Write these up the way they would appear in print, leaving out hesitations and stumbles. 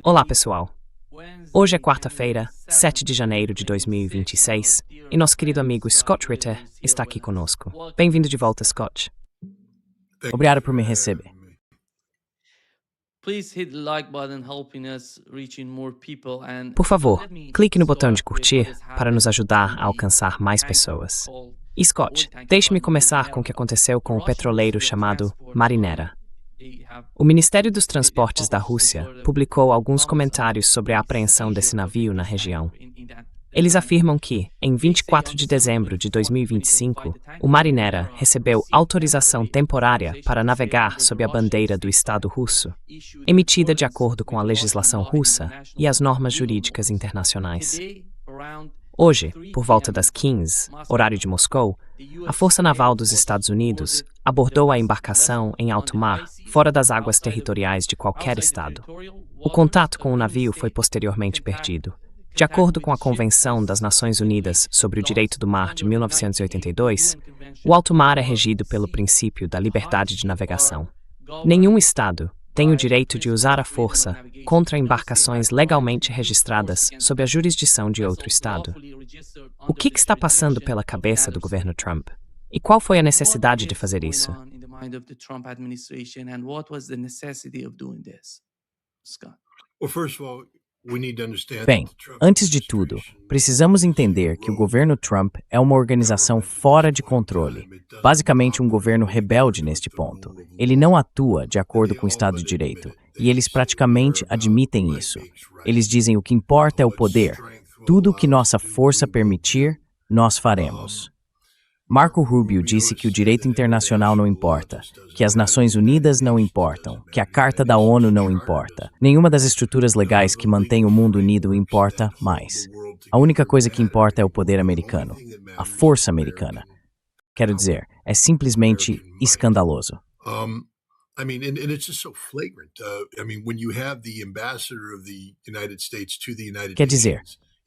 Olá, pessoal. Hoje é quarta-feira, 7 de janeiro de 2026, e nosso querido amigo Scott Ritter está aqui conosco. Bem-vindo de volta, Scott. Obrigado por me receber. Por favor, clique no botão de curtir para nos ajudar a alcançar mais pessoas. E Scott, deixe-me começar com o que aconteceu com o petroleiro chamado Marinera. O Ministério dos Transportes da Rússia publicou alguns comentários sobre a apreensão desse navio na região. Eles afirmam que, em 24 de dezembro de 2025, o Marinera recebeu autorização temporária para navegar sob a bandeira do Estado russo, emitida de acordo com a legislação russa e as normas jurídicas internacionais. Hoje, por volta das 15, horário de Moscou, a Força Naval dos Estados Unidos abordou a embarcação em alto mar, fora das águas territoriais de qualquer estado. O contato com o navio foi posteriormente perdido. De acordo com a Convenção das Nações Unidas sobre o Direito do Mar de 1982, o alto mar é regido pelo princípio da liberdade de navegação. Nenhum estado tem o direito de usar a força contra embarcações legalmente registradas sob a jurisdição de outro estado. O que está passando pela cabeça do governo Trump? E qual foi a necessidade de fazer isso? Bem, antes de tudo, precisamos entender que o governo Trump é uma organização fora de controle, basicamente um governo rebelde neste ponto. Ele não atua de acordo com o Estado de Direito, e eles praticamente admitem isso. Eles dizem o que importa é o poder. Tudo o que nossa força permitir, nós faremos. Marco Rubio disse que o direito internacional não importa, que as Nações Unidas não importam, que a Carta da ONU não importa. Nenhuma das estruturas legais que mantém o mundo unido importa mais. A única coisa que importa é o poder americano, a força americana. Quero dizer, é simplesmente escandaloso. Quer dizer,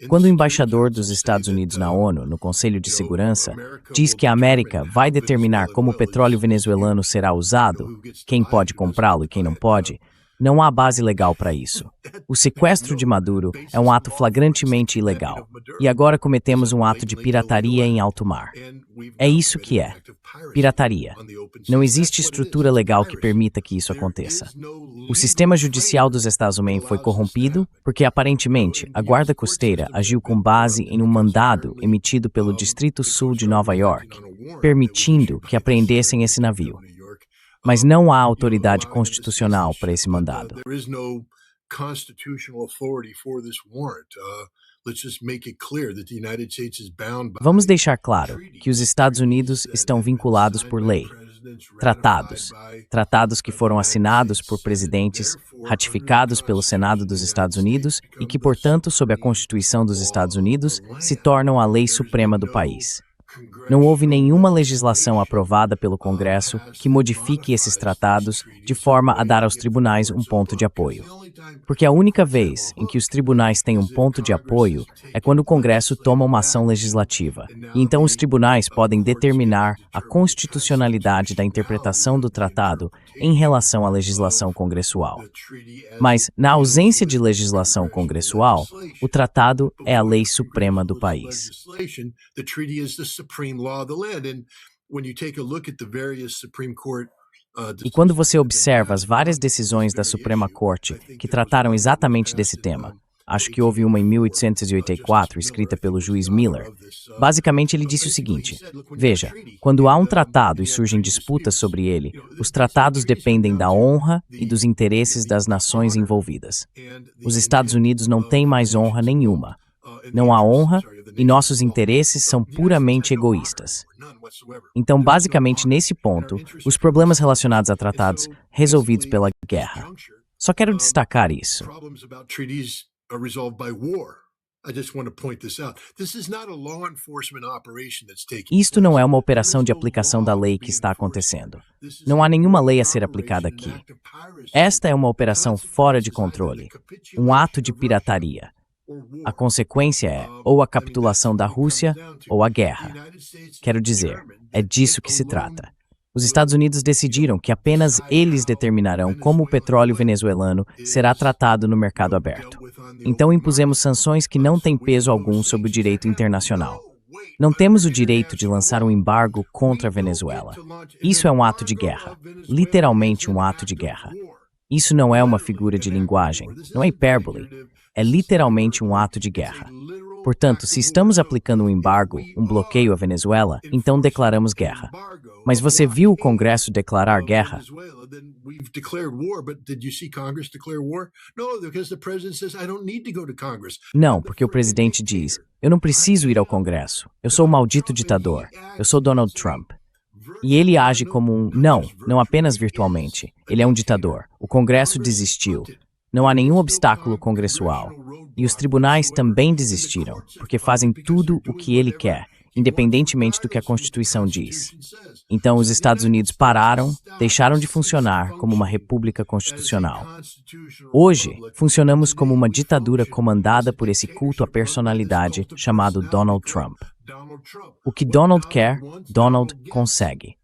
quando o embaixador dos Estados Unidos na ONU, no Conselho de Segurança, diz que a América vai determinar como o petróleo venezuelano será usado, quem pode comprá-lo e quem não pode, não há base legal para isso. O sequestro de Maduro é um ato flagrantemente ilegal. E agora cometemos um ato de pirataria em alto mar. É isso que é. Pirataria. Não existe estrutura legal que permita que isso aconteça. O sistema judicial dos Estados Unidos foi corrompido porque, aparentemente, a Guarda Costeira agiu com base em um mandado emitido pelo Distrito Sul de Nova York, permitindo que apreendessem esse navio. Mas não há autoridade constitucional para esse mandado. Vamos deixar claro que os Estados Unidos estão vinculados por lei. Tratados que foram assinados por presidentes, ratificados pelo Senado dos Estados Unidos e que, portanto, sob a Constituição dos Estados Unidos, se tornam a lei suprema do país. Não houve nenhuma legislação aprovada pelo Congresso que modifique esses tratados de forma a dar aos tribunais um ponto de apoio. Porque a única vez em que os tribunais têm um ponto de apoio é quando o Congresso toma uma ação legislativa, e então os tribunais podem determinar a constitucionalidade da interpretação do tratado em relação à legislação congressual. Mas, na ausência de legislação congressual, o tratado é a lei suprema do país. E quando você observa as várias decisões da Suprema Corte que trataram exatamente desse tema, acho que houve uma em 1884, escrita pelo juiz Miller, basicamente ele disse o seguinte: veja, quando há um tratado e surgem disputas sobre ele, os tratados dependem da honra e dos interesses das nações envolvidas. Os Estados Unidos não têm mais honra nenhuma. Não há honra e nossos interesses são puramente egoístas. Então, basicamente, nesse ponto, os problemas relacionados a tratados resolvidos pela guerra. Só quero destacar isso. Isto não é uma operação de aplicação da lei que está acontecendo. Não há nenhuma lei a ser aplicada aqui. Esta é uma operação fora de controle, um ato de pirataria. A consequência é ou a capitulação da Rússia ou a guerra. Quero dizer, é disso que se trata. Os Estados Unidos decidiram que apenas eles determinarão como o petróleo venezuelano será tratado no mercado aberto. Então impusemos sanções que não têm peso algum sobre o direito internacional. Não temos o direito de lançar um embargo contra a Venezuela. Isso é um ato de guerra, literalmente um ato de guerra. Isso não é uma figura de linguagem, não é hipérbole, é literalmente um ato de guerra. Portanto, se estamos aplicando um embargo, um bloqueio à Venezuela, então declaramos guerra. Mas você viu o Congresso declarar guerra? Não, porque o presidente diz, eu não preciso ir ao Congresso, eu sou o maldito ditador, eu sou Donald Trump. E ele age como um, não apenas virtualmente, ele é um ditador. O Congresso desistiu. Não há nenhum obstáculo congressual. E os tribunais também desistiram, porque fazem tudo o que ele quer, independentemente do que a Constituição diz. Então, os Estados Unidos pararam, deixaram de funcionar como uma república constitucional. Hoje, funcionamos como uma ditadura comandada por esse culto à personalidade chamado Donald Trump. O que Donald quer, Donald consegue.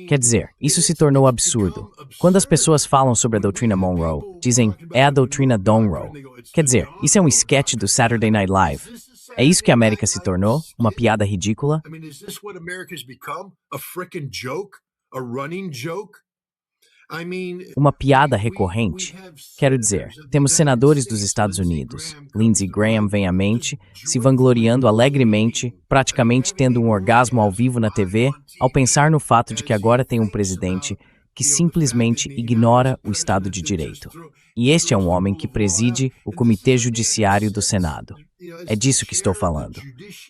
Quer dizer, isso se tornou absurdo. Quando as pessoas falam sobre a doutrina Monroe, dizem, é a doutrina Donroe. Quer dizer, isso é um esquete do Saturday Night Live. É isso que a América se tornou? Uma piada ridícula? Uma piada recorrente? Quero dizer, temos senadores dos Estados Unidos, Lindsey Graham vem à mente, se vangloriando alegremente, praticamente tendo um orgasmo ao vivo na TV, ao pensar no fato de que agora tem um presidente que simplesmente ignora o Estado de Direito. E este é um homem que preside o Comitê Judiciário do Senado. É disso que estou falando.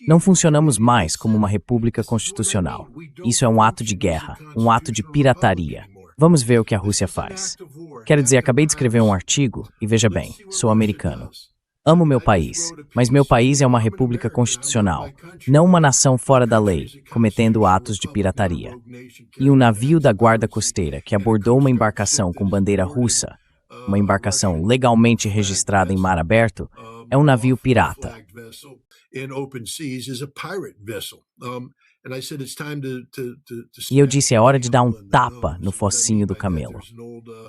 Não funcionamos mais como uma república constitucional. Isso é um ato de guerra, um ato de pirataria. Vamos ver o que a Rússia faz. Quero dizer, acabei de escrever um artigo e veja bem, sou americano. Amo meu país, mas meu país é uma república constitucional, não uma nação fora da lei, cometendo atos de pirataria. E um navio da guarda costeira que abordou uma embarcação com bandeira russa, uma embarcação legalmente registrada em mar aberto, é um navio pirata. E eu disse, é hora de dar um tapa no focinho do camelo.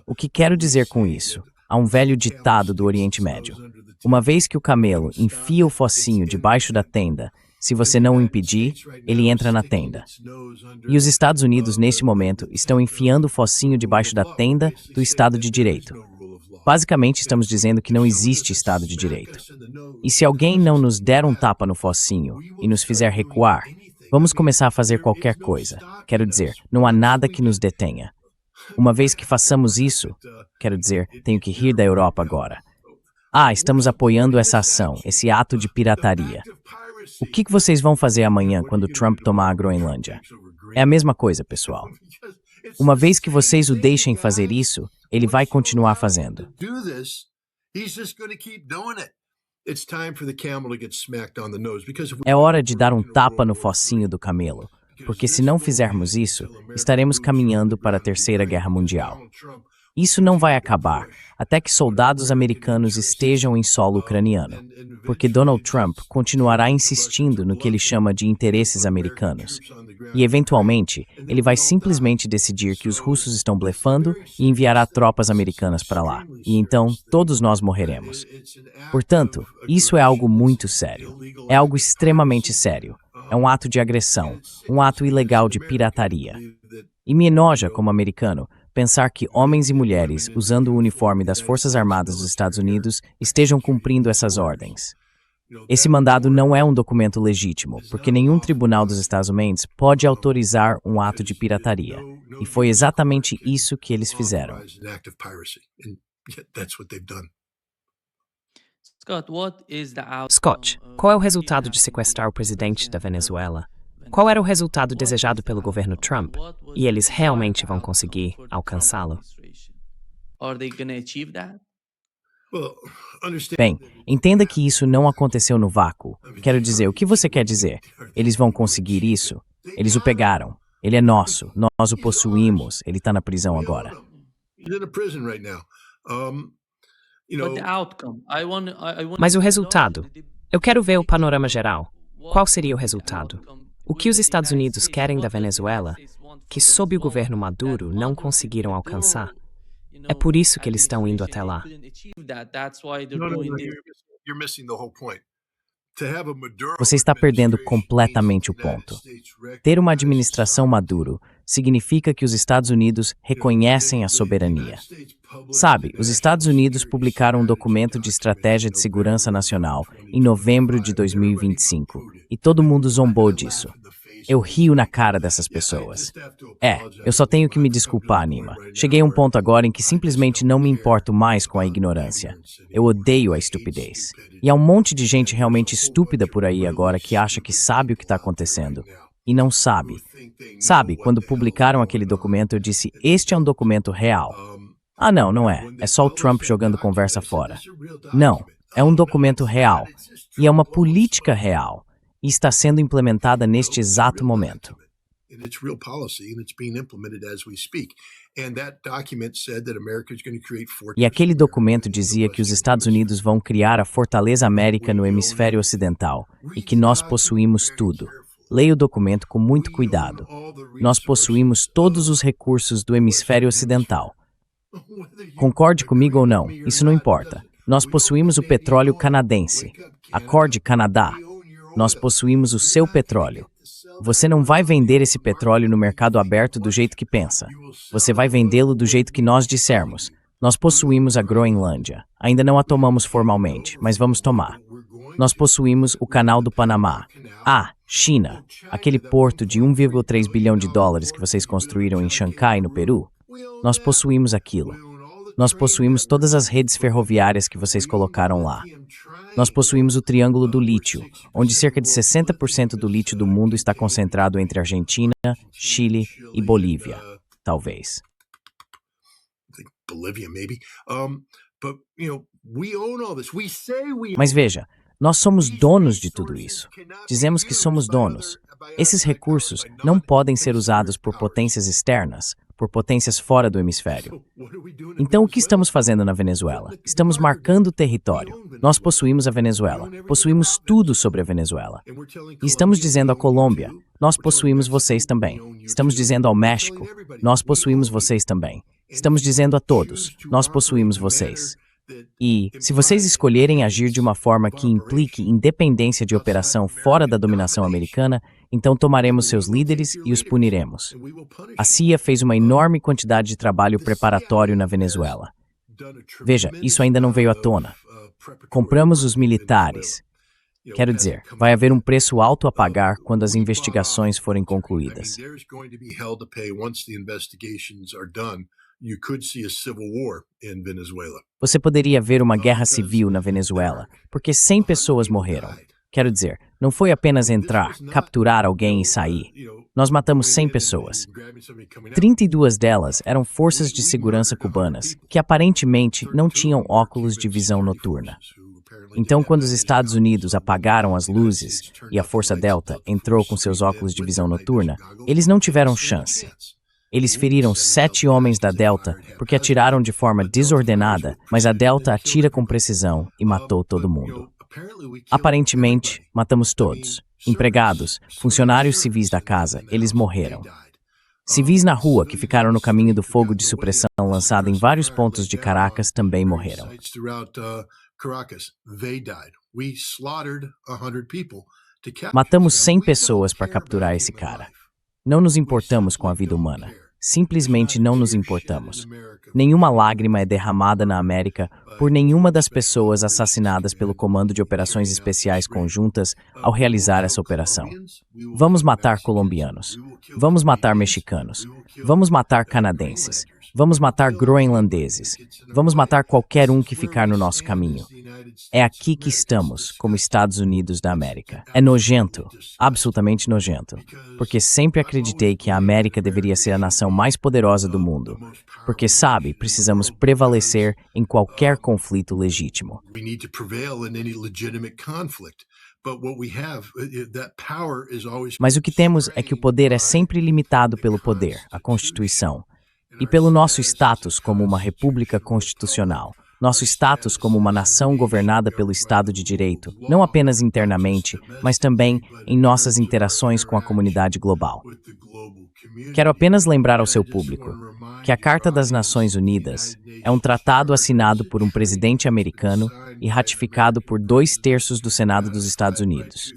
O que quero dizer com isso? Há um velho ditado do Oriente Médio. Uma vez que o camelo enfia o focinho debaixo da tenda, se você não o impedir, ele entra na tenda. E os Estados Unidos, neste momento, estão enfiando o focinho debaixo da tenda do Estado de Direito. Basicamente, estamos dizendo que não existe Estado de Direito. E se alguém não nos der um tapa no focinho e nos fizer recuar, vamos começar a fazer qualquer coisa. Quero dizer, não há nada que nos detenha. Uma vez que façamos isso, quero dizer, tenho que rir da Europa agora. Estamos apoiando essa ação, esse ato de pirataria. O que vocês vão fazer amanhã quando Trump tomar a Groenlândia? É a mesma coisa, pessoal. Uma vez que vocês o deixem fazer isso, ele vai continuar fazendo. É hora de dar um tapa no focinho do camelo, porque se não fizermos isso, estaremos caminhando para a Terceira Guerra Mundial. Isso não vai acabar até que soldados americanos estejam em solo ucraniano, porque Donald Trump continuará insistindo no que ele chama de interesses americanos. E, eventualmente, ele vai simplesmente decidir que os russos estão blefando e enviará tropas americanas para lá. E então, todos nós morreremos. Portanto, isso é algo muito sério. É algo extremamente sério. É um ato de agressão, um ato ilegal de pirataria. E me enoja, como americano, pensar que homens e mulheres, usando o uniforme das Forças Armadas dos Estados Unidos, estejam cumprindo essas ordens. Esse mandado não é um documento legítimo, porque nenhum tribunal dos Estados Unidos pode autorizar um ato de pirataria. E foi exatamente isso que eles fizeram. Scott, qual é o resultado de sequestrar o presidente da Venezuela? Qual era o resultado desejado pelo governo Trump? E eles realmente vão conseguir alcançá-lo? Bem, entenda que isso não aconteceu no vácuo. Quero dizer, o que você quer dizer? Eles vão conseguir isso? Eles o pegaram. Ele é nosso. Nós o possuímos. Ele está na prisão agora. Mas o resultado? Eu quero ver o panorama geral. Qual seria o resultado? O que os Estados Unidos querem da Venezuela? que sob o governo Maduro não conseguiram alcançar. É por isso que eles estão indo até lá. You're missing the whole point. To have a Maduro Você está perdendo completamente o ponto. Ter uma administração Maduro significa que os Estados Unidos reconhecem a soberania. Sabe, os Estados Unidos publicaram um documento de estratégia de segurança nacional em novembro de 2025 e todo mundo zombou disso. Eu rio na cara dessas pessoas. Eu só tenho que me desculpar, Nima. Cheguei a um ponto agora em que simplesmente não me importo mais com a ignorância. Eu odeio a estupidez. E há um monte de gente realmente estúpida por aí agora que acha que sabe o que está acontecendo. E não sabe. Sabe, quando publicaram aquele documento, eu disse, este é um documento real. Ah, não é. É só o Trump jogando conversa fora. Não, é um documento real. E é uma política real. E está sendo implementada neste exato momento. E aquele documento dizia que os Estados Unidos vão criar a Fortaleza América no hemisfério ocidental e que nós possuímos tudo. Leia o documento com muito cuidado. Nós possuímos todos os recursos do hemisfério ocidental. Concorde comigo ou não, isso não importa. Nós possuímos o petróleo canadense. Acorde, Canadá. Nós possuímos o seu petróleo. Você não vai vender esse petróleo no mercado aberto do jeito que pensa. Você vai vendê-lo do jeito que nós dissermos. Nós possuímos a Groenlândia. Ainda não a tomamos formalmente, mas vamos tomar. Nós possuímos o Canal do Panamá. China. Aquele porto de 1,3 bilhão de dólares que vocês construíram em Xangai, no Peru. Nós possuímos aquilo. Nós possuímos todas as redes ferroviárias que vocês colocaram lá. Nós possuímos o Triângulo do Lítio, onde cerca de 60% do lítio do mundo está concentrado entre Argentina, Chile e Bolívia, talvez. Mas veja, nós somos donos de tudo isso. Dizemos que somos donos. Esses recursos não podem ser usados por potências externas, por potências fora do hemisfério. Então, o que estamos fazendo na Venezuela? Estamos marcando território. Nós possuímos a Venezuela. Possuímos tudo sobre a Venezuela. E estamos dizendo à Colômbia, nós possuímos vocês também. Estamos dizendo ao México, nós possuímos vocês também. Estamos dizendo a todos, nós possuímos vocês. E, se vocês escolherem agir de uma forma que implique independência de operação fora da dominação americana, então tomaremos seus líderes e os puniremos. A CIA fez uma enorme quantidade de trabalho preparatório na Venezuela. Veja, isso ainda não veio à tona. Compramos os militares. Quero dizer, vai haver um preço alto a pagar quando as investigações forem concluídas. Você poderia ver uma guerra civil na Venezuela, porque 100 pessoas morreram. Quero dizer, não foi apenas entrar, capturar alguém e sair. Nós matamos 100 pessoas. 32 delas eram forças de segurança cubanas, que aparentemente não tinham óculos de visão noturna. Então, quando os Estados Unidos apagaram as luzes e a Força Delta entrou com seus óculos de visão noturna, eles não tiveram chance. Eles feriram 7 homens da Delta porque atiraram de forma desordenada, mas a Delta atira com precisão e matou todo mundo. Aparentemente, matamos todos. Empregados, funcionários civis da casa, eles morreram. Civis na rua que ficaram no caminho do fogo de supressão lançado em vários pontos de Caracas também morreram. Matamos 100 pessoas para capturar esse cara. Não nos importamos com a vida humana. Simplesmente não nos importamos. Nenhuma lágrima é derramada na América por nenhuma das pessoas assassinadas pelo Comando de Operações Especiais Conjuntas ao realizar essa operação. Vamos matar colombianos. Vamos matar mexicanos. Vamos matar canadenses. Vamos matar groenlandeses. Vamos matar qualquer um que ficar no nosso caminho. É aqui que estamos, como Estados Unidos da América. É nojento, absolutamente nojento, porque sempre acreditei que a América deveria ser a nação mais poderosa do mundo, porque, sabe, precisamos prevalecer em qualquer conflito legítimo. Mas o que temos é que o poder é sempre limitado pelo poder, a Constituição, e pelo nosso status como uma república constitucional. nosso status como uma nação governada pelo Estado de Direito, não apenas internamente, mas também em nossas interações com a comunidade global. Quero apenas lembrar ao seu público que a Carta das Nações Unidas é um tratado assinado por um presidente americano e ratificado por 2/3 do Senado dos Estados Unidos.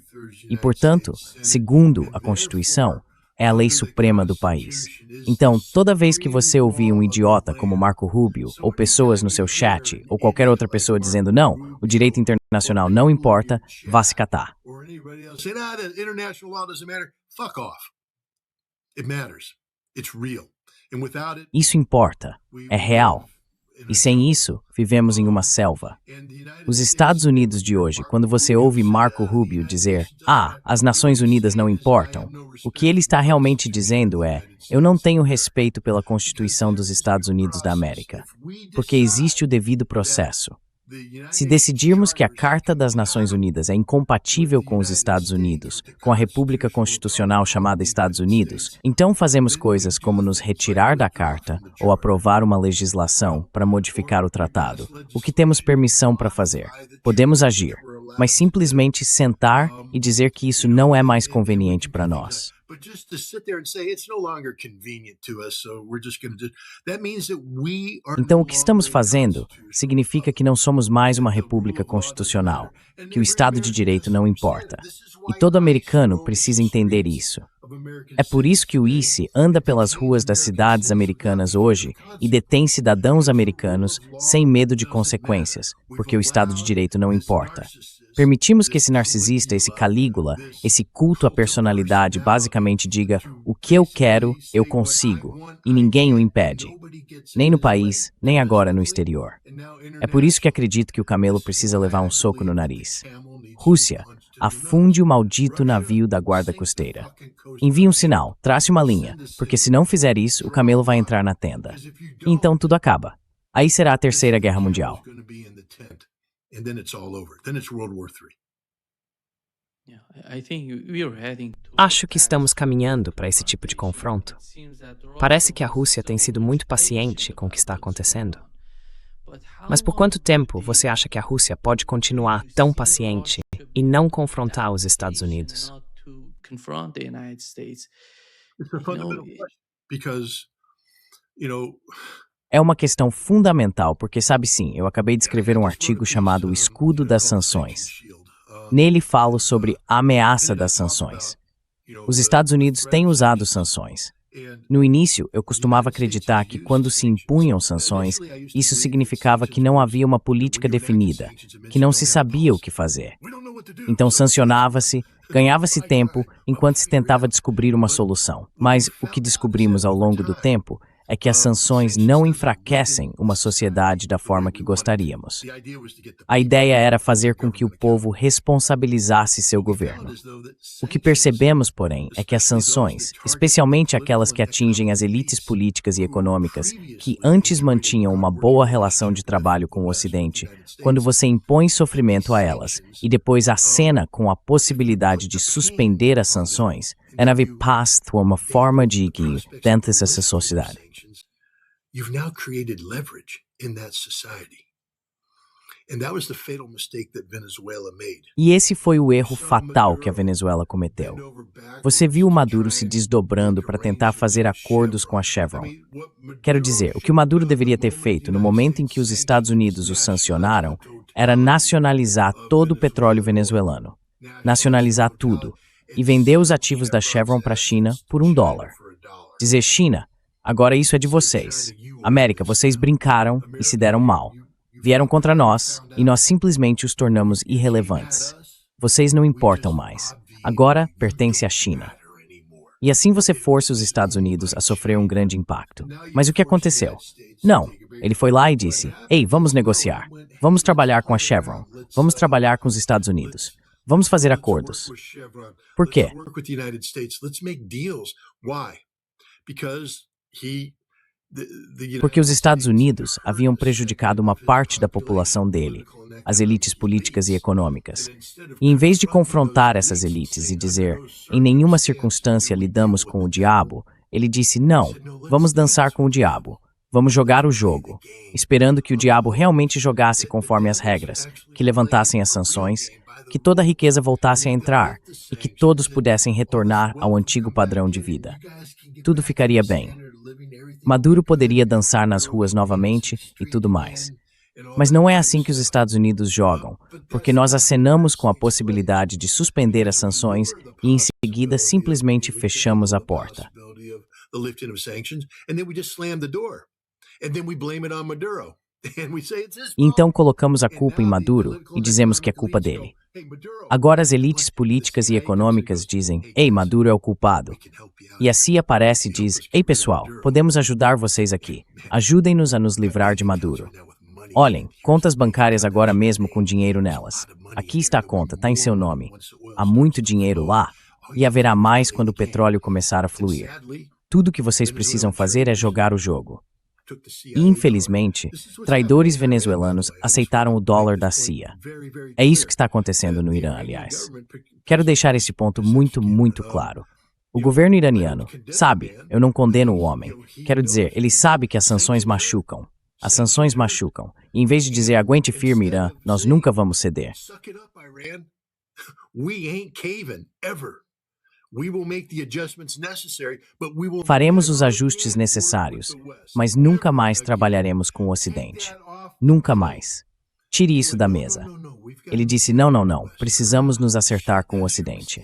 E, portanto, segundo a Constituição, é a lei suprema do país. Então, toda vez que você ouvir um idiota como Marco Rubio, ou pessoas no seu chat, ou qualquer outra pessoa dizendo não, o direito internacional não importa, vá se catar. Isso importa, é real. E sem isso, vivemos em uma selva. Os Estados Unidos de hoje, quando você ouve Marco Rubio dizer as Nações Unidas não importam, o que ele está realmente dizendo é: eu não tenho respeito pela Constituição dos Estados Unidos da América, porque existe o devido processo. Se decidirmos que a Carta das Nações Unidas é incompatível com os Estados Unidos, com a República Constitucional chamada Estados Unidos, então fazemos coisas como nos retirar da Carta ou aprovar uma legislação para modificar o tratado. O que temos permissão para fazer? Podemos agir, mas simplesmente sentar e dizer que isso não é mais conveniente para nós. Então, o que estamos fazendo significa que não somos mais uma república constitucional, que o Estado de Direito não importa. E todo americano precisa entender isso. É por isso que o ICE anda pelas ruas das cidades americanas hoje e detém cidadãos americanos sem medo de consequências, porque o Estado de Direito não importa. Permitimos que esse narcisista, esse Calígula, esse culto à personalidade basicamente diga: o que eu quero, eu consigo, e ninguém o impede. Nem no país, nem agora no exterior. É por isso que acredito que o camelo precisa levar um soco no nariz. Rússia, afunde o maldito navio da guarda costeira. Envie um sinal, trace uma linha, porque se não fizer isso, o camelo vai entrar na tenda. E então tudo acaba. Aí será a Terceira Guerra Mundial. And then it's all over. Then it's World War III. Acho que estamos caminhando para esse tipo de confronto. Parece que a Rússia tem sido muito paciente com o que está acontecendo. Mas por quanto tempo você acha que a Rússia pode continuar tão paciente e não confrontar os Estados Unidos? It's a fundamental question because, É uma questão fundamental porque, sabe sim, eu acabei de escrever um artigo chamado O Escudo das Sanções. Nele falo sobre a ameaça das sanções. Os Estados Unidos têm usado sanções. No início, eu costumava acreditar que quando se impunham sanções, isso significava que não havia uma política definida, que não se sabia o que fazer. Então sancionava-se, ganhava-se tempo enquanto se tentava descobrir uma solução. Mas o que descobrimos ao longo do tempo é que as sanções não enfraquecem uma sociedade da forma que gostaríamos. A ideia era fazer com que o povo responsabilizasse seu governo. O que percebemos, porém, é que as sanções, especialmente aquelas que atingem as elites políticas e econômicas, que antes mantinham uma boa relação de trabalho com o Ocidente, quando você impõe sofrimento a elas e depois acena com a possibilidade de suspender as sanções, é nave paz uma forma de que dentro dessa sociedade. You've now created leverage in that society. And that was the fatal mistake that Venezuela made. E esse foi o erro fatal que a Venezuela cometeu. Você viu o Maduro se desdobrando para tentar fazer acordos com a Chevron. Quero dizer, o que o Maduro deveria ter feito no momento em que os Estados Unidos o sancionaram era nacionalizar todo o petróleo venezuelano. Nacionalizar tudo. E vender os ativos da Chevron para a China por $1. Dizer: China, agora isso é de vocês. América, vocês brincaram e se deram mal. Vieram contra nós e nós simplesmente os tornamos irrelevantes. Vocês não importam mais. Agora pertence à China. E assim você força os Estados Unidos a sofrer um grande impacto. Mas o que aconteceu? Não. Ele foi lá e disse: ei, vamos negociar. Vamos trabalhar com a Chevron. Vamos trabalhar com os Estados Unidos. Vamos fazer acordos. Por quê? Porque os Estados Unidos haviam prejudicado uma parte da população dele, as elites políticas e econômicas. E em vez de confrontar essas elites e dizer: em nenhuma circunstância lidamos com o diabo, ele disse: não, vamos dançar com o diabo. Vamos jogar o jogo, esperando que o diabo realmente jogasse conforme as regras, que levantassem as sanções, que toda a riqueza voltasse a entrar e que todos pudessem retornar ao antigo padrão de vida. Tudo ficaria bem. Maduro poderia dançar nas ruas novamente e tudo mais. Mas não é assim que os Estados Unidos jogam, porque nós acenamos com a possibilidade de suspender as sanções e em seguida simplesmente fechamos a porta. E então colocamos a culpa em Maduro e dizemos que é culpa dele. Agora as elites políticas e econômicas dizem, ei, Maduro é o culpado. E a CIA aparece e diz, ei pessoal, podemos ajudar vocês aqui. Ajudem-nos a nos livrar de Maduro. Olhem, contas bancárias agora mesmo com dinheiro nelas. Aqui está a conta, está em seu nome. Há muito dinheiro lá e haverá mais quando o petróleo começar a fluir. Tudo que vocês precisam fazer é jogar o jogo. E, infelizmente, traidores venezuelanos aceitaram o dólar da CIA. É isso que está acontecendo no Irã, aliás. Quero deixar esse ponto muito, muito claro. O governo iraniano, sabe, eu não condeno o homem. Quero dizer, ele sabe que as sanções machucam. As sanções machucam. E em vez de dizer, aguente firme, Irã, nós nunca vamos ceder. Faremos os ajustes necessários, mas nunca mais trabalharemos com o Ocidente. Nunca mais. Tire isso da mesa. Ele disse, não, precisamos nos acertar com o Ocidente.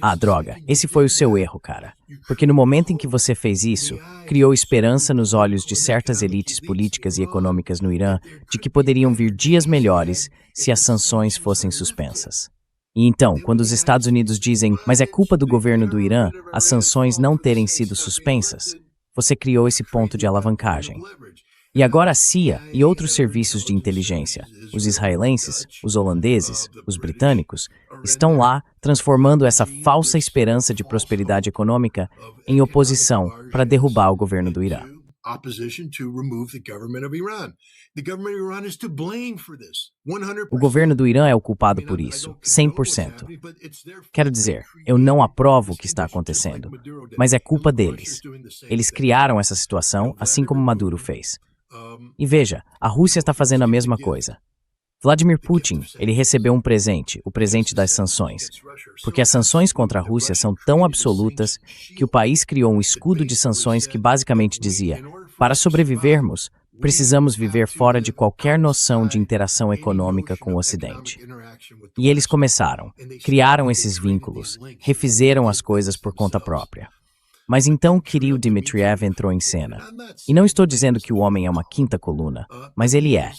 Ah, droga, esse foi o seu erro, cara. Porque no momento em que você fez isso, criou esperança nos olhos de certas elites políticas e econômicas no Irã de que poderiam vir dias melhores se as sanções fossem suspensas. E então, quando os Estados Unidos dizem, mas é culpa do governo do Irã as sanções não terem sido suspensas, você criou esse ponto de alavancagem. E agora a CIA e outros serviços de inteligência, os israelenses, os holandeses, os britânicos, estão lá transformando essa falsa esperança de prosperidade econômica em oposição para derrubar o governo do Irã. O governo do Irã é o culpado por isso, 100%. Quero dizer, eu não aprovo o que está acontecendo, mas é culpa deles. Eles criaram essa situação, assim como Maduro fez. E veja, a Rússia está fazendo a mesma coisa. Vladimir Putin, ele recebeu um presente, o presente das sanções, porque as sanções contra a Rússia são tão absolutas que o país criou um escudo de sanções que basicamente dizia, para sobrevivermos, precisamos viver fora de qualquer noção de interação econômica com o Ocidente. E eles começaram, criaram esses vínculos, refizeram as coisas por conta própria. Mas então Kirill Dmitriev entrou em cena. E não estou dizendo que o homem é uma quinta coluna, mas ele é.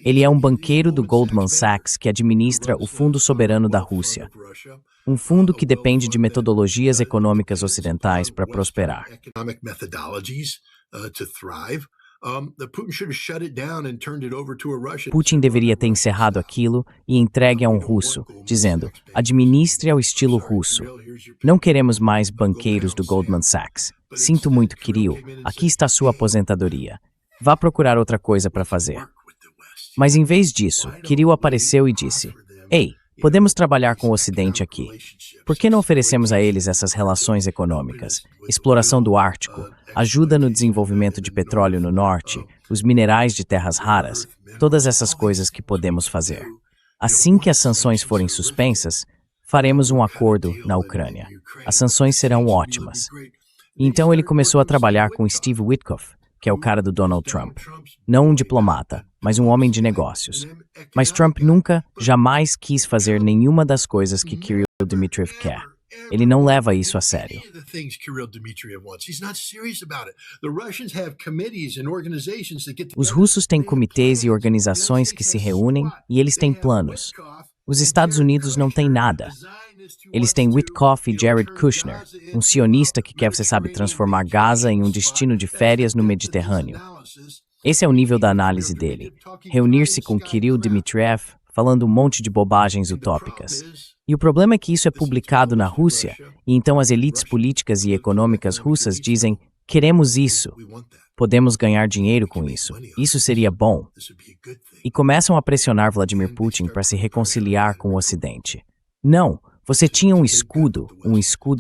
Ele é um banqueiro do Goldman Sachs que administra o Fundo Soberano da Rússia, um fundo que depende de metodologias econômicas ocidentais para prosperar. Putin deveria ter encerrado aquilo e entregue a um russo, dizendo, administre ao estilo russo. Não queremos mais banqueiros do Goldman Sachs. Sinto muito, Kirill, aqui está sua aposentadoria. Vá procurar outra coisa para fazer. Mas em vez disso, Kirill apareceu e disse, ei, podemos trabalhar com o Ocidente aqui. Por que não oferecemos a eles essas relações econômicas, exploração do Ártico, ajuda no desenvolvimento de petróleo no norte, os minerais de terras raras, todas essas coisas que podemos fazer. Assim que as sanções forem suspensas, faremos um acordo na Ucrânia. As sanções serão ótimas. E então ele começou a trabalhar com Steve Witkoff, que é o cara do Donald Trump. Não um diplomata, mas um homem de negócios. Mas Trump nunca, jamais quis fazer nenhuma das coisas que Kirill Dmitriev quer. Ele não leva isso a sério. Os russos têm comitês e organizações que se reúnem e eles têm planos. Os Estados Unidos não têm nada. Eles têm Witkoff e Jared Kushner, um sionista que quer, você sabe, transformar Gaza em um destino de férias no Mediterrâneo. Esse é o nível da análise dele. Reunir-se com Kirill Dmitriev, falando um monte de bobagens utópicas. E o problema é que isso é publicado na Rússia, e então as elites políticas e econômicas russas dizem, queremos isso. Podemos ganhar dinheiro com isso. Isso seria bom. E começam a pressionar Vladimir Putin para se reconciliar com o Ocidente. Não, Você tinha um escudo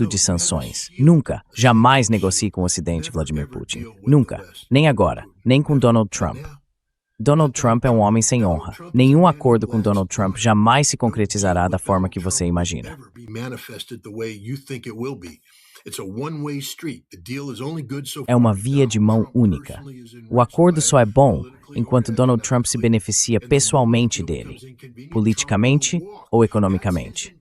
de sanções. Nunca, jamais negocie com o Ocidente, Vladimir Putin. Nunca. Nem agora, nem com Donald Trump. Donald Trump é um homem sem honra. Nenhum acordo com Donald Trump jamais se concretizará da forma que você imagina. É uma via de mão única. O acordo só é bom enquanto Donald Trump se beneficia pessoalmente dele, politicamente ou economicamente.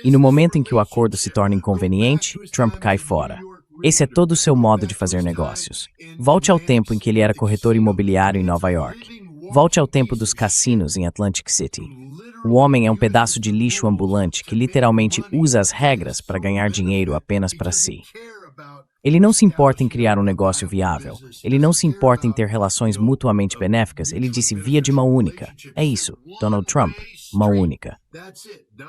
E no momento em que o acordo se torna inconveniente, Trump cai fora. Esse é todo o seu modo de fazer negócios. Volte ao tempo em que ele era corretor imobiliário em Nova York. Volte ao tempo dos cassinos em Atlantic City. O homem é um pedaço de lixo ambulante que literalmente usa as regras para ganhar dinheiro apenas para si. Ele não se importa em criar um negócio viável. Ele não se importa em ter relações mutuamente benéficas. Ele disse via de mão única. É isso, Donald Trump, mão única.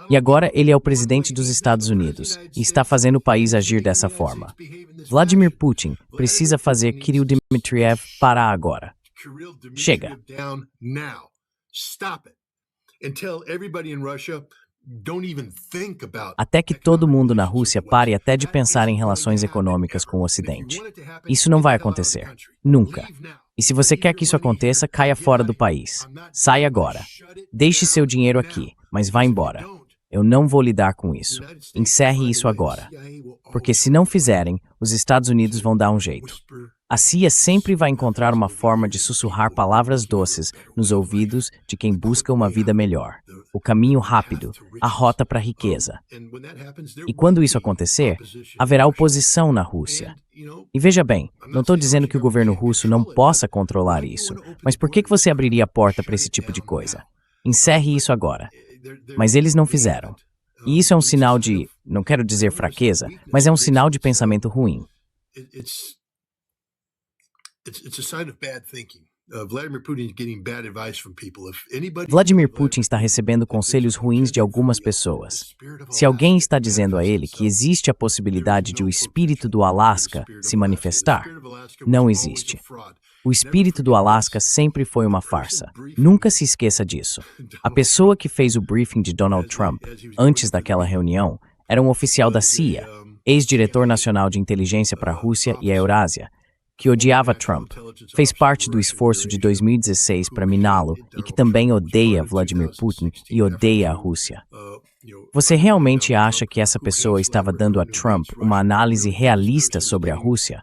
E agora ele é o presidente dos Estados Unidos e está fazendo o país agir dessa forma. Vladimir Putin precisa fazer Kirill Dmitriev parar agora. Chega. Até que todo mundo na Rússia pare até de pensar em relações econômicas com o Ocidente. Isso não vai acontecer. Nunca. E se você quer que isso aconteça, caia fora do país. Saia agora. Deixe seu dinheiro aqui, mas vá embora. Eu não vou lidar com isso. Encerre isso agora. Porque se não fizerem, os Estados Unidos vão dar um jeito. A CIA sempre vai encontrar uma forma de sussurrar palavras doces nos ouvidos de quem busca uma vida melhor. O caminho rápido, a rota para a riqueza. E quando isso acontecer, haverá oposição na Rússia. E veja bem, não estou dizendo que o governo russo não possa controlar isso, mas por que você abriria a porta para esse tipo de coisa? Encerre isso agora. Mas eles não fizeram. E isso é um sinal de, não quero dizer fraqueza, mas é um sinal de pensamento ruim. Vladimir Putin está recebendo conselhos ruins de algumas pessoas. Se alguém está dizendo a ele que existe a possibilidade de o espírito do Alasca se manifestar, não existe. O espírito do Alasca sempre foi uma farsa. Nunca se esqueça disso. A pessoa que fez o briefing de Donald Trump antes daquela reunião era um oficial da CIA, ex-diretor nacional de inteligência para a Rússia e a Eurásia, que odiava Trump, fez parte do esforço de 2016 para miná-lo e que também odeia Vladimir Putin e odeia a Rússia. Você realmente acha que essa pessoa estava dando a Trump uma análise realista sobre a Rússia?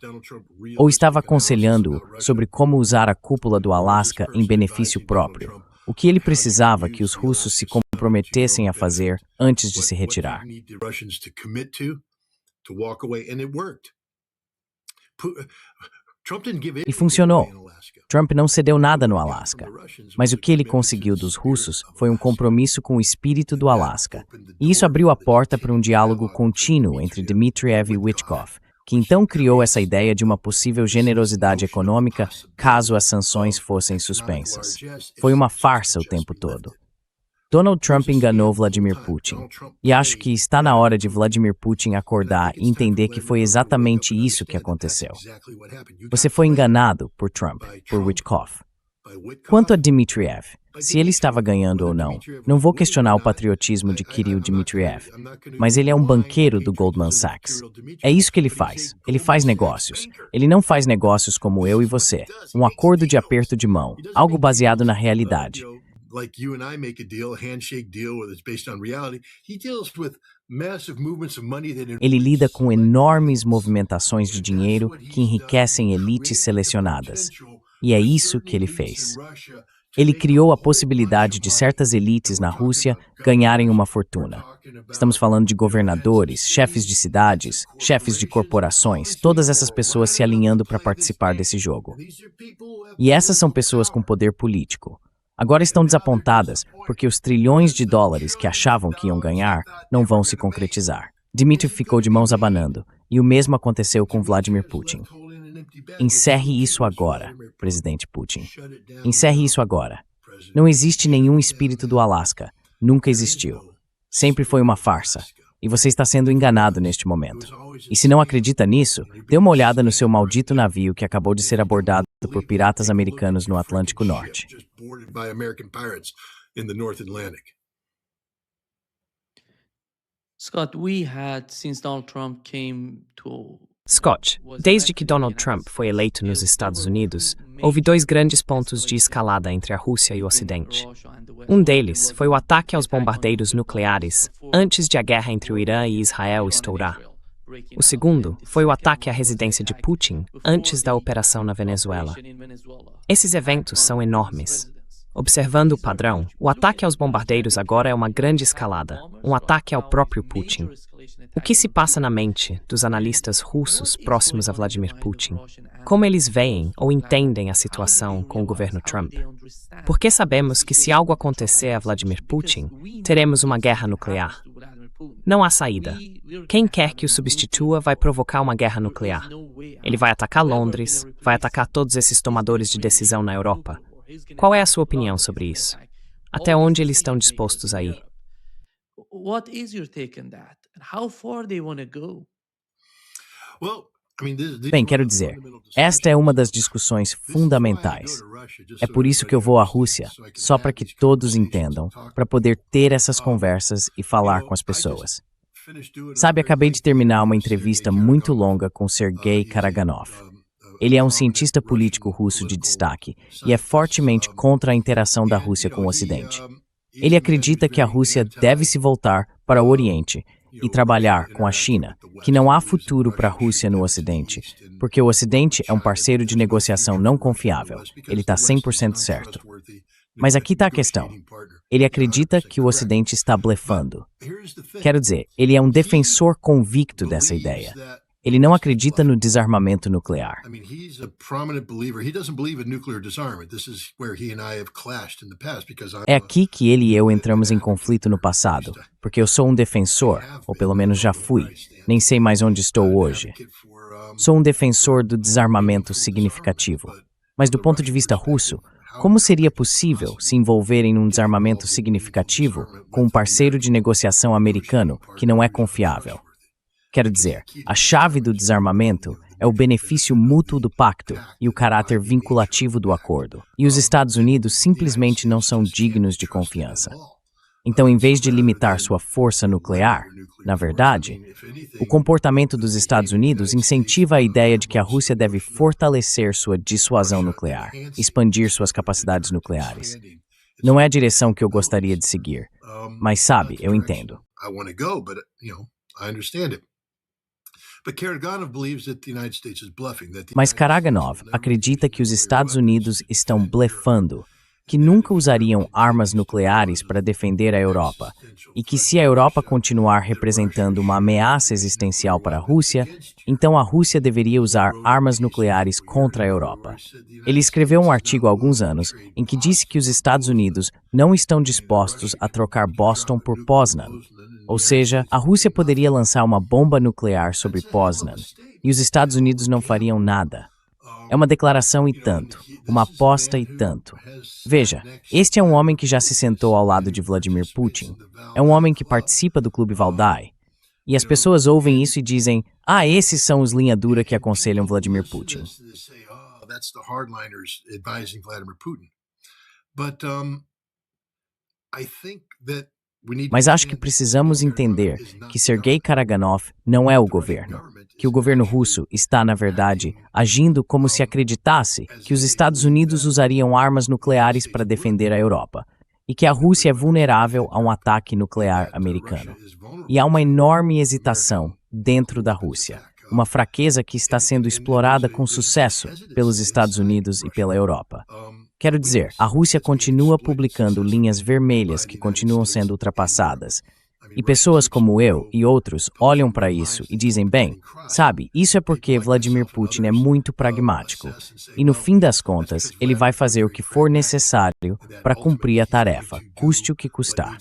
Ou estava aconselhando-o sobre como usar a cúpula do Alasca em benefício próprio? O que ele precisava que os russos se comprometessem a fazer antes de se retirar? E funcionou. Trump não cedeu nada no Alasca. Mas o que ele conseguiu dos russos foi um compromisso com o espírito do Alasca. E isso abriu a porta para um diálogo contínuo entre Dmitriev e Witkoff, que então criou essa ideia de uma possível generosidade econômica caso as sanções fossem suspensas. Foi uma farsa o tempo todo. Donald Trump enganou Vladimir Putin. E acho que está na hora de Vladimir Putin acordar e entender que foi exatamente isso que aconteceu. Você foi enganado por Trump, por Witkoff. Quanto a Dmitriev, se ele estava ganhando ou não vou questionar o patriotismo de Kirill Dmitriev, mas ele é um banqueiro do Goldman Sachs. É isso que ele faz. Ele faz negócios. Ele não faz negócios como eu e você. Um acordo de aperto de mão, algo baseado na realidade. Like you and I make a deal, a handshake deal, whether it's based on reality, he deals with massive movements of money that Ele lida com enormes movimentações de dinheiro que enriquecem elites selecionadas. E é isso que ele fez. Ele criou a possibilidade de certas elites na Rússia ganharem uma fortuna. Estamos falando de governadores, chefes de cidades, chefes de corporações, todas essas pessoas se alinhando para participar desse jogo. E essas são pessoas com poder político. Agora estão desapontadas porque os trilhões de dólares que achavam que iam ganhar não vão se concretizar. Dmitry ficou de mãos abanando, e o mesmo aconteceu com Vladimir Putin. Encerre isso agora, presidente Putin. Encerre isso agora. Não existe nenhum espírito do Alasca. Nunca existiu. Sempre foi uma farsa. E você está sendo enganado neste momento. E se não acredita nisso, dê uma olhada no seu maldito navio que acabou de ser abordado por piratas americanos no Atlântico Norte. Scott, desde que Donald Trump foi eleito nos Estados Unidos, houve dois grandes pontos de escalada entre a Rússia e o Ocidente. Um deles foi o ataque aos bombardeiros nucleares antes de a guerra entre o Irã e Israel estourar. O segundo foi o ataque à residência de Putin antes da operação na Venezuela. Esses eventos são enormes. Observando o padrão, o ataque aos bombardeiros agora é uma grande escalada, um ataque ao próprio Putin. O que se passa na mente dos analistas russos próximos a Vladimir Putin? Como eles veem ou entendem a situação com o governo Trump? Porque sabemos que se algo acontecer a Vladimir Putin, teremos uma guerra nuclear. Não há saída. Quem quer que o substitua vai provocar uma guerra nuclear. Ele vai atacar Londres, vai atacar todos esses tomadores de decisão na Europa. Qual é a sua opinião sobre isso? Até onde eles estão dispostos a ir? Bem, quero dizer, esta é uma das discussões fundamentais. É por isso que eu vou à Rússia, só para que todos entendam, para poder ter essas conversas e falar com as pessoas. Sabe, acabei de terminar uma entrevista muito longa com Sergei Karaganov. Ele é um cientista político russo de destaque e é fortemente contra a interação da Rússia com o Ocidente. Ele acredita que a Rússia deve se voltar para o Oriente e trabalhar com a China, que não há futuro para a Rússia no Ocidente, porque o Ocidente é um parceiro de negociação não confiável. Ele está 100% certo. Mas aqui está a questão. Ele acredita que o Ocidente está blefando. Quero dizer, ele é um defensor convicto dessa ideia. Ele não acredita no desarmamento nuclear. É aqui que ele e eu entramos em conflito no passado, porque eu sou um defensor, ou pelo menos já fui, nem sei mais onde estou hoje. Sou um defensor do desarmamento significativo. Mas do ponto de vista russo, como seria possível se envolverem num desarmamento significativo com um parceiro de negociação americano que não é confiável? Quero dizer, a chave do desarmamento é o benefício mútuo do pacto e o caráter vinculativo do acordo. E os Estados Unidos simplesmente não são dignos de confiança. Então, em vez de limitar sua força nuclear, na verdade, o comportamento dos Estados Unidos incentiva a ideia de que a Rússia deve fortalecer sua dissuasão nuclear, expandir suas capacidades nucleares. Não é a direção que eu gostaria de seguir, mas sabe, eu entendo. Mas Karaganov acredita que os Estados Unidos estão blefando, que nunca usariam armas nucleares para defender a Europa, e que se a Europa continuar representando uma ameaça existencial para a Rússia, então a Rússia deveria usar armas nucleares contra a Europa. Ele escreveu um artigo há alguns anos em que disse que os Estados Unidos não estão dispostos a trocar Boston por Poznan. Ou seja, a Rússia poderia lançar uma bomba nuclear sobre Poznan, e os Estados Unidos não fariam nada. É uma declaração e tanto, uma aposta e tanto. Veja, este é um homem que já se sentou ao lado de Vladimir Putin. É um homem que participa do Clube Valdai. E as pessoas ouvem isso e dizem, esses são os linha dura que aconselham Vladimir Putin. Mas acho que precisamos entender que Sergei Karaganov não é o governo, que o governo russo está, na verdade, agindo como se acreditasse que os Estados Unidos usariam armas nucleares para defender a Europa, e que a Rússia é vulnerável a um ataque nuclear americano. E há uma enorme hesitação dentro da Rússia, uma fraqueza que está sendo explorada com sucesso pelos Estados Unidos e pela Europa. Quero dizer, a Rússia continua publicando linhas vermelhas que continuam sendo ultrapassadas. E pessoas como eu e outros olham para isso e dizem, bem, sabe, isso é porque Vladimir Putin é muito pragmático. E no fim das contas, ele vai fazer o que for necessário para cumprir a tarefa, custe o que custar.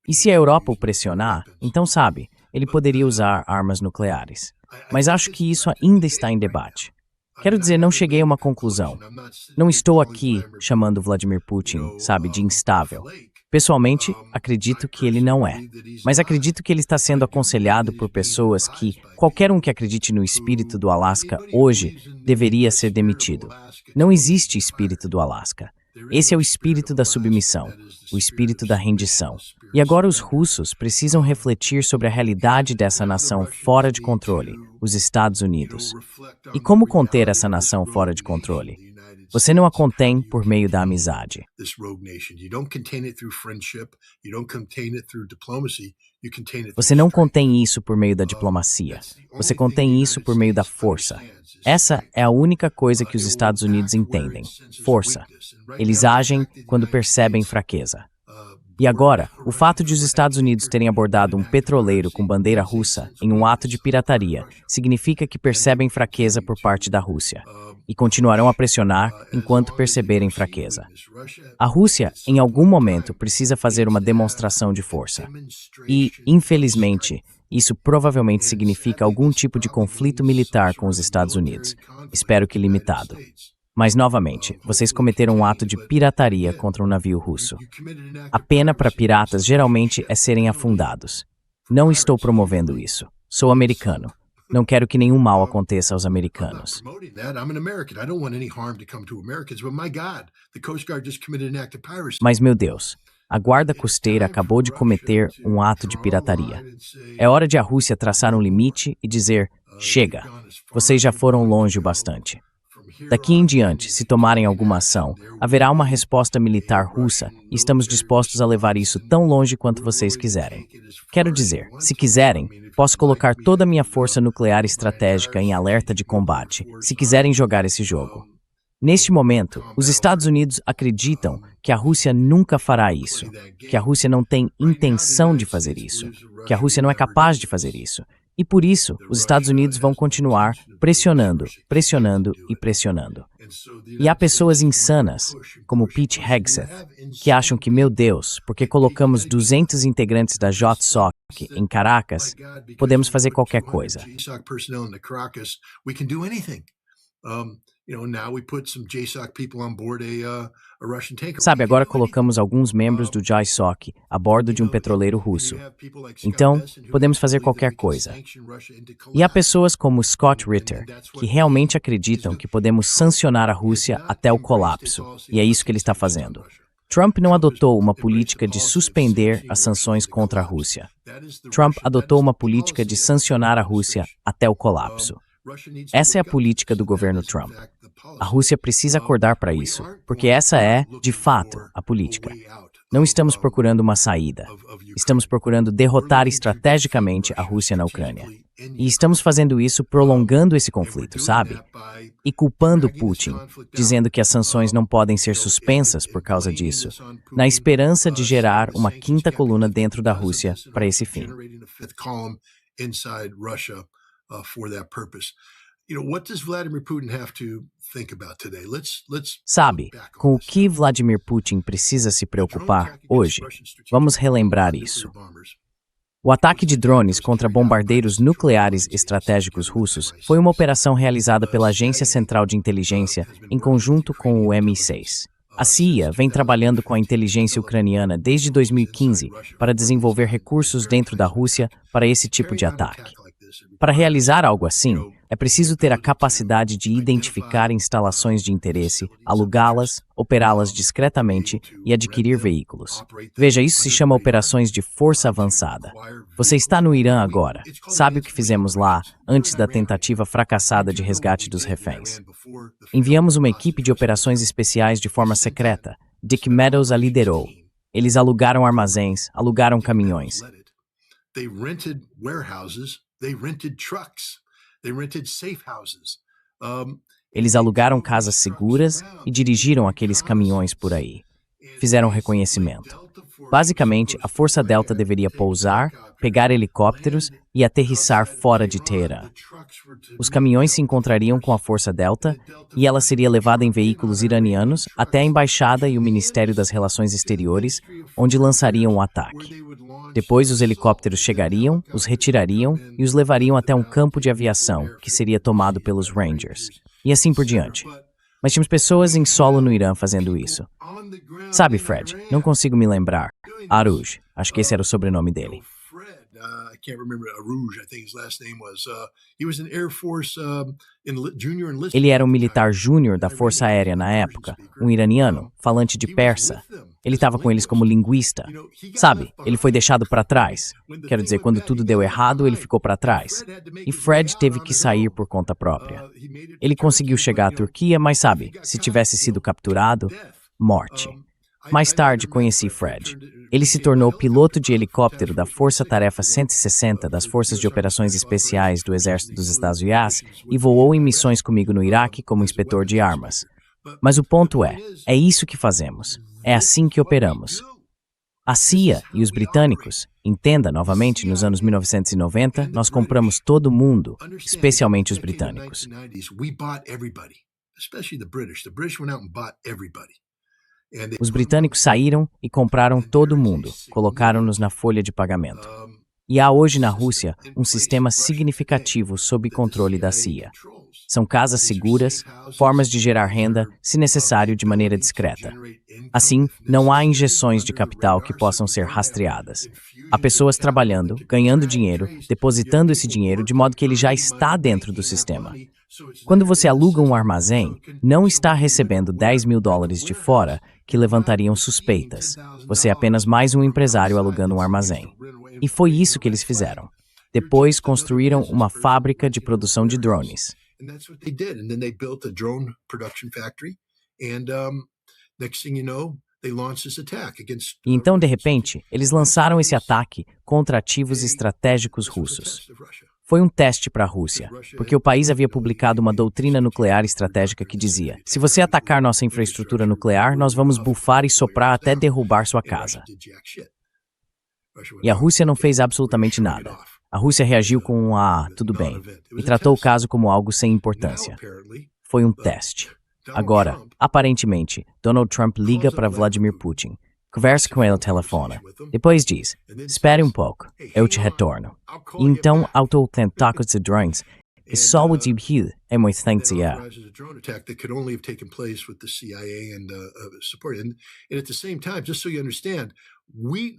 E se a Europa o pressionar, então sabe, ele poderia usar armas nucleares. Mas acho que isso ainda está em debate. Quero dizer, não cheguei a uma conclusão. Não estou aqui chamando Vladimir Putin, sabe, de instável. Pessoalmente, acredito que ele não é. Mas acredito que ele está sendo aconselhado por pessoas que, qualquer um que acredite no espírito do Alasca hoje, deveria ser demitido. Não existe espírito do Alasca. Esse é o espírito da submissão, o espírito da rendição. E agora os russos precisam refletir sobre a realidade dessa nação fora de controle, os Estados Unidos. E como conter essa nação fora de controle? Você não a contém por meio da amizade. Você não contém isso por meio da diplomacia. Você contém isso por meio da força. Essa é a única coisa que os Estados Unidos entendem: força. Eles agem quando percebem fraqueza. E agora, o fato de os Estados Unidos terem abordado um petroleiro com bandeira russa em um ato de pirataria significa que percebem fraqueza por parte da Rússia e continuarão a pressionar enquanto perceberem fraqueza. A Rússia, em algum momento, precisa fazer uma demonstração de força. E, infelizmente, isso provavelmente significa algum tipo de conflito militar com os Estados Unidos. Espero que limitado. Mas, novamente, vocês cometeram um ato de pirataria contra um navio russo. A pena para piratas geralmente é serem afundados. Não estou promovendo isso. Sou americano. Não quero que nenhum mal aconteça aos americanos. Mas, meu Deus, a guarda costeira acabou de cometer um ato de pirataria. É hora de a Rússia traçar um limite e dizer: chega, vocês já foram longe o bastante. Daqui em diante, se tomarem alguma ação, haverá uma resposta militar russa e estamos dispostos a levar isso tão longe quanto vocês quiserem. Quero dizer, se quiserem, posso colocar toda a minha força nuclear estratégica em alerta de combate, se quiserem jogar esse jogo. Neste momento, os Estados Unidos acreditam que a Rússia nunca fará isso, que a Rússia não tem intenção de fazer isso, que a Rússia não é capaz de fazer isso. E por isso, os Estados Unidos vão continuar pressionando, pressionando e pressionando. E há pessoas insanas, como Pete Hegseth, que acham que, meu Deus, porque colocamos 200 integrantes da JSOC em Caracas, podemos fazer qualquer coisa. Sabe, agora colocamos alguns membros do JSOC a bordo de um petroleiro russo. Então, podemos fazer qualquer coisa. E há pessoas como Scott Ritter, que realmente acreditam que podemos sancionar a Rússia até o colapso. E é isso que ele está fazendo. Trump não adotou uma política de suspender as sanções contra a Rússia. Trump adotou uma política de sancionar a Rússia até o colapso. Essa é a política do governo Trump. A Rússia precisa acordar para isso, porque essa é, de fato, a política. Não estamos procurando uma saída. Estamos procurando derrotar estrategicamente a Rússia na Ucrânia. E estamos fazendo isso prolongando esse conflito, sabe? E culpando Putin, dizendo que as sanções não podem ser suspensas por causa disso, na esperança de gerar uma quinta coluna dentro da Rússia para esse fim. Sabe, com o que Vladimir Putin precisa se preocupar hoje? Vamos relembrar isso. O ataque de drones contra bombardeiros nucleares estratégicos russos foi uma operação realizada pela Agência Central de Inteligência em conjunto com o MI6. A CIA vem trabalhando com a inteligência ucraniana desde 2015 para desenvolver recursos dentro da Rússia para esse tipo de ataque. Para realizar algo assim, é preciso ter a capacidade de identificar instalações de interesse, alugá-las, operá-las discretamente e adquirir veículos. Veja, isso se chama operações de força avançada. Você está no Irã agora. Sabe o que fizemos lá antes da tentativa fracassada de resgate dos reféns? Enviamos uma equipe de operações especiais de forma secreta. Dick Meadows a liderou. Eles alugaram armazéns, alugaram caminhões. Eles alugaram casas seguras e dirigiram aqueles caminhões por aí. Fizeram reconhecimento. Basicamente, a Força Delta deveria pousar, pegar helicópteros e aterrissar fora de Teherã. Os caminhões se encontrariam com a Força Delta e ela seria levada em veículos iranianos até a Embaixada e o Ministério das Relações Exteriores, onde lançariam o ataque. Depois, os helicópteros chegariam, os retirariam e os levariam até um campo de aviação, que seria tomado pelos Rangers. E assim por diante. Mas tínhamos pessoas em solo no Irã fazendo isso. Sabe, Fred, não consigo me lembrar. Aruj, acho que esse era o sobrenome dele. I can't remember, Arouge, I think his last name was. He was an Air Force junior enlisted. Ele era um militar júnior da Força Aérea na época, um iraniano, falante de persa. Ele estava com eles como linguista. Sabe, ele foi deixado para trás. Quero dizer, quando tudo deu errado, ele ficou para trás. E Fred teve que sair por conta própria. Ele conseguiu chegar à Turquia, mas sabe, se tivesse sido capturado, morte. Mais tarde conheci Fred. Ele se tornou piloto de helicóptero da Força Tarefa 160 das Forças de Operações Especiais do Exército dos Estados Unidos e voou em missões comigo no Iraque como inspetor de armas. Mas o ponto é isso que fazemos. É assim que operamos. A CIA e os britânicos, entenda novamente, nos anos 1990, nós compramos todo mundo, especialmente os britânicos. Os britânicos saíram e compraram todo mundo, colocaram-nos na folha de pagamento. E há hoje na Rússia um sistema significativo sob controle da CIA. São casas seguras, formas de gerar renda, se necessário, de maneira discreta. Assim, não há injeções de capital que possam ser rastreadas. Há pessoas trabalhando, ganhando dinheiro, depositando esse dinheiro de modo que ele já está dentro do sistema. Quando você aluga um armazém, não está recebendo $10.000 de fora que levantariam suspeitas. Você é apenas mais um empresário alugando um armazém. E foi isso que eles fizeram. Depois construíram uma fábrica de produção de drones. E então, de repente, eles lançaram esse ataque contra ativos estratégicos russos. Foi um teste para a Rússia, porque o país havia publicado uma doutrina nuclear estratégica que dizia: se você atacar nossa infraestrutura nuclear, nós vamos bufar e soprar até derrubar sua casa. E a Rússia não fez absolutamente nada. A Rússia reagiu com tudo bem, e tratou o caso como algo sem importância. Foi um teste. Agora, aparentemente, Donald Trump liga para Vladimir Putin, conversa com ele ao telefone, depois diz: espere um pouco, eu te retorno. E então, auto-tentar os drones, e só o devido é muito tendencia.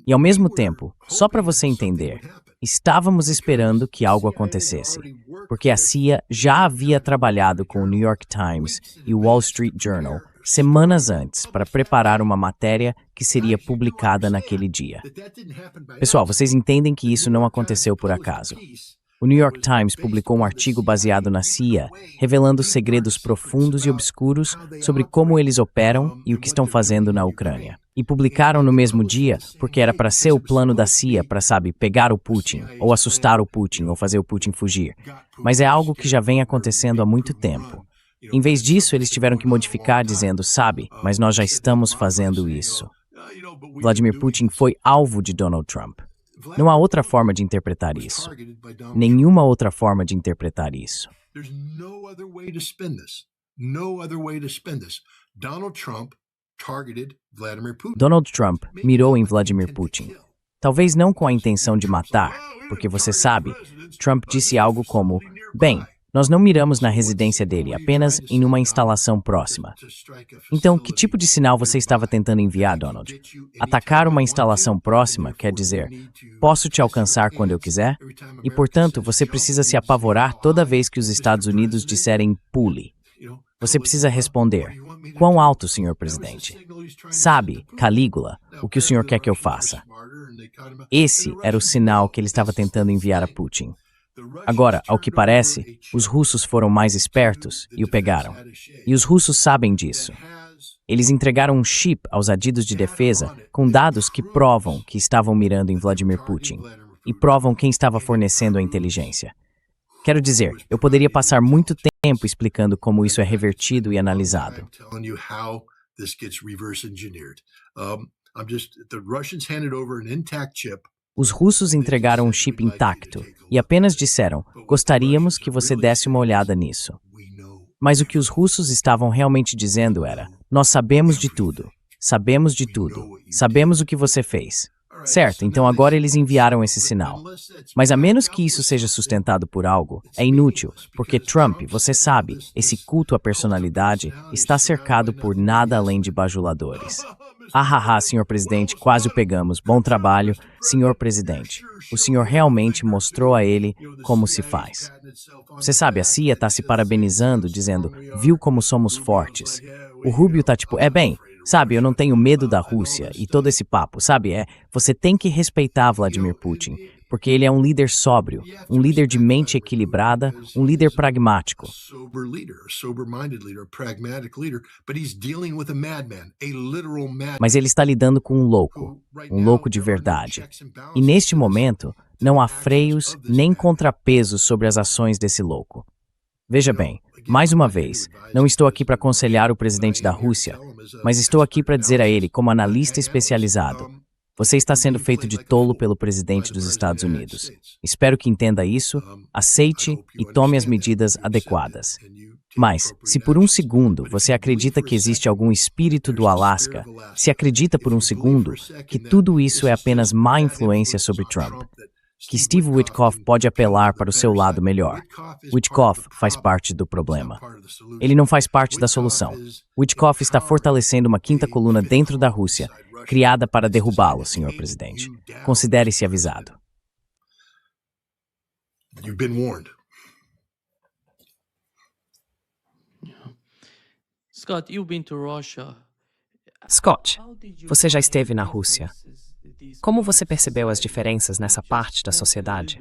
E ao mesmo tempo, só para você entender, estávamos esperando que algo acontecesse, porque a CIA já havia trabalhado com o New York Times e o Wall Street Journal semanas antes para preparar uma matéria que seria publicada naquele dia. Pessoal, vocês entendem que isso não aconteceu por acaso. O New York Times publicou um artigo baseado na CIA, revelando segredos profundos e obscuros sobre como eles operam e o que estão fazendo na Ucrânia. E publicaram no mesmo dia porque era para ser o plano da CIA para, pegar o Putin, ou assustar o Putin, ou fazer o Putin fugir. Mas é algo que já vem acontecendo há muito tempo. Em vez disso, eles tiveram que modificar dizendo, mas nós já estamos fazendo isso. Vladimir Putin foi alvo de Donald Trump. Não há outra forma de interpretar isso. Nenhuma outra forma de interpretar isso. Donald Trump mirou em Vladimir Putin. Talvez não com a intenção de matar, porque você sabe, Trump disse algo como, nós não miramos na residência dele, apenas em uma instalação próxima. Então, que tipo de sinal você estava tentando enviar, Donald? Atacar uma instalação próxima quer dizer, posso te alcançar quando eu quiser? E, portanto, você precisa se apavorar toda vez que os Estados Unidos disserem pule. Você precisa responder, quão alto, senhor presidente? Sabe, Calígula, o que o senhor quer que eu faça? Esse era o sinal que ele estava tentando enviar a Putin. Agora, ao que parece, os russos foram mais espertos e o pegaram. E os russos sabem disso. Eles entregaram um chip aos adidos de defesa com dados que provam que estavam mirando em Vladimir Putin e provam quem estava fornecendo a inteligência. Quero dizer, eu poderia passar muito tempo explicando como isso é revertido e analisado. Os russos entregaram um chip intacto e apenas disseram, gostaríamos que você desse uma olhada nisso. Mas o que os russos estavam realmente dizendo era, nós sabemos de tudo, sabemos o que você fez. Certo, então agora eles enviaram esse sinal. Mas a menos que isso seja sustentado por algo, é inútil, porque Trump, você sabe, esse culto à personalidade, está cercado por nada além de bajuladores. Ah, senhor presidente, quase o pegamos. Bom trabalho, senhor presidente. O senhor realmente mostrou a ele como se faz. Você sabe, a CIA tá se parabenizando, dizendo, viu como somos fortes. O Rubio tá tipo, sabe, eu não tenho medo da Rússia e todo esse papo, sabe, você tem que respeitar Vladimir Putin, porque ele é um líder sóbrio, um líder de mente equilibrada, um líder pragmático. Mas ele está lidando com um louco de verdade. E neste momento, não há freios nem contrapesos sobre as ações desse louco. Veja bem, mais uma vez, não estou aqui para aconselhar o presidente da Rússia, mas estou aqui para dizer a ele, como analista especializado, você está sendo feito de tolo pelo presidente dos Estados Unidos. Espero que entenda isso, aceite e tome as medidas adequadas. Mas, se por um segundo você acredita que existe algum espírito do Alasca, se acredita por um segundo que tudo isso é apenas má influência sobre Trump, que Steve Witkoff pode apelar para o seu lado melhor. Witkoff faz parte do problema. Ele não faz parte da solução. Witkoff está fortalecendo uma quinta coluna dentro da Rússia, criada para derrubá-lo, senhor presidente. Considere-se avisado. Scott, você já esteve na Rússia. Como você percebeu as diferenças nessa parte da sociedade?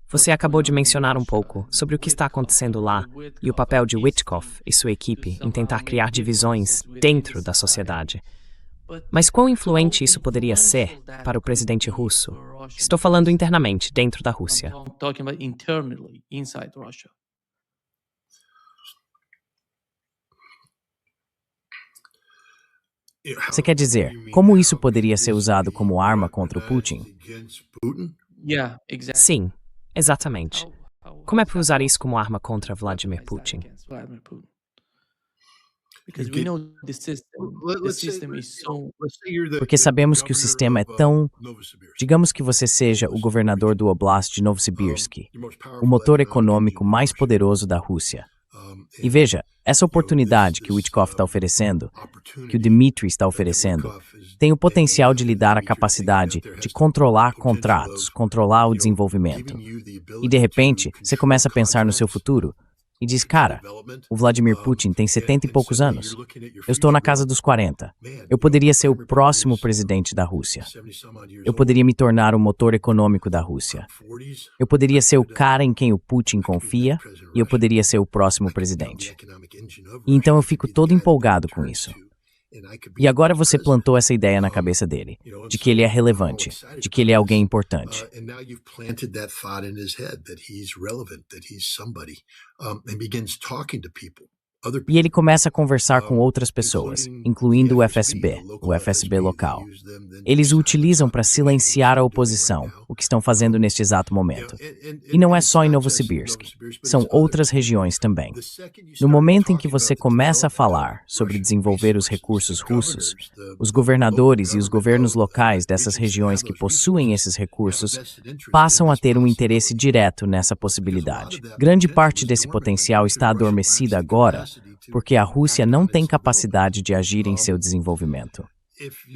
Você acabou de mencionar um pouco sobre o que está acontecendo lá e o papel de Witkoff e sua equipe em tentar criar divisões dentro da sociedade. Mas quão influente isso poderia ser para o presidente russo? Estou falando internamente, dentro da Rússia. Você quer dizer, como isso poderia ser usado como arma contra o Putin? Sim, exatamente. Como é para usar isso como arma contra Vladimir Putin? Porque sabemos que o sistema é tão... Digamos que você seja o governador do Oblast de Novosibirsk, o motor econômico mais poderoso da Rússia. E veja, essa oportunidade que o Witkoff está oferecendo, que o Dmitry está oferecendo, tem o potencial de lhe dar a capacidade de controlar contratos, controlar o desenvolvimento. E de repente, você começa a pensar no seu futuro e diz, cara, o Vladimir Putin tem 70 e poucos anos. Eu estou na casa dos 40. Eu poderia ser o próximo presidente da Rússia. Eu poderia me tornar o motor econômico da Rússia. Eu poderia ser o cara em quem o Putin confia e eu poderia ser o próximo presidente. E então eu fico todo empolgado com isso. E agora você plantou essa ideia na cabeça dele, de que ele é relevante, de que ele é alguém importante. E ele começa a conversar com outras pessoas, incluindo o FSB local. Eles o utilizam para silenciar a oposição, o que estão fazendo neste exato momento. E não é só em Novosibirsk, são outras regiões também. No momento em que você começa a falar sobre desenvolver os recursos russos, os governadores e os governos locais dessas regiões que possuem esses recursos passam a ter um interesse direto nessa possibilidade. Grande parte desse potencial está adormecida agora, porque a Rússia não tem capacidade de agir em seu desenvolvimento.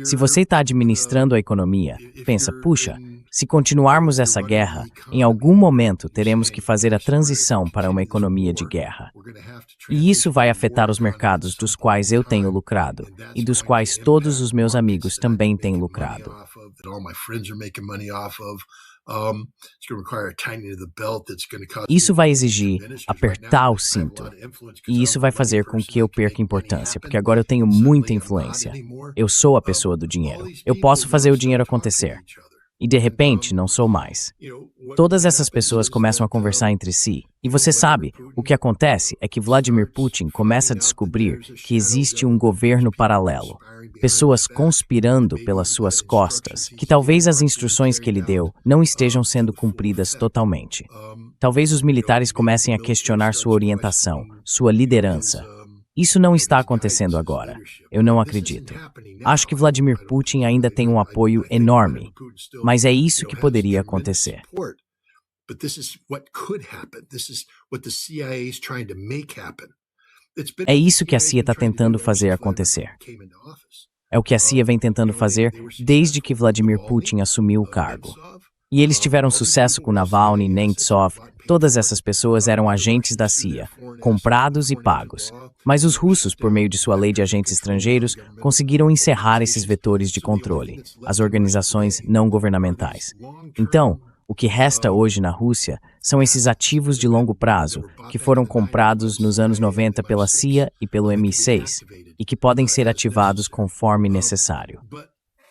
Se você está administrando a economia, pensa, puxa, se continuarmos essa guerra, em algum momento teremos que fazer a transição para uma economia de guerra. E isso vai afetar os mercados dos quais eu tenho lucrado e dos quais todos os meus amigos também têm lucrado. Isso vai exigir apertar o cinto. E isso vai fazer com que eu perca importância, porque agora eu tenho muita influência. Eu sou a pessoa do dinheiro. Eu posso fazer o dinheiro acontecer. E de repente, não sou mais. Todas essas pessoas começam a conversar entre si. E você sabe, o que acontece é que Vladimir Putin começa a descobrir que existe um governo paralelo. Pessoas conspirando pelas suas costas, que talvez as instruções que ele deu não estejam sendo cumpridas totalmente. Talvez os militares comecem a questionar sua orientação, sua liderança. Isso não está acontecendo agora. Eu não acredito. Acho que Vladimir Putin ainda tem um apoio enorme, mas é isso que poderia acontecer. É isso que a CIA está tentando fazer acontecer. É o que a CIA vem tentando fazer desde que Vladimir Putin assumiu o cargo. E eles tiveram sucesso com Navalny, Nemtsov, todas essas pessoas eram agentes da CIA, comprados e pagos. Mas os russos, por meio de sua lei de agentes estrangeiros, conseguiram encerrar esses vetores de controle, as organizações não governamentais. Então, o que resta hoje na Rússia são esses ativos de longo prazo, que foram comprados nos anos 90 pela CIA e pelo MI6, e que podem ser ativados conforme necessário.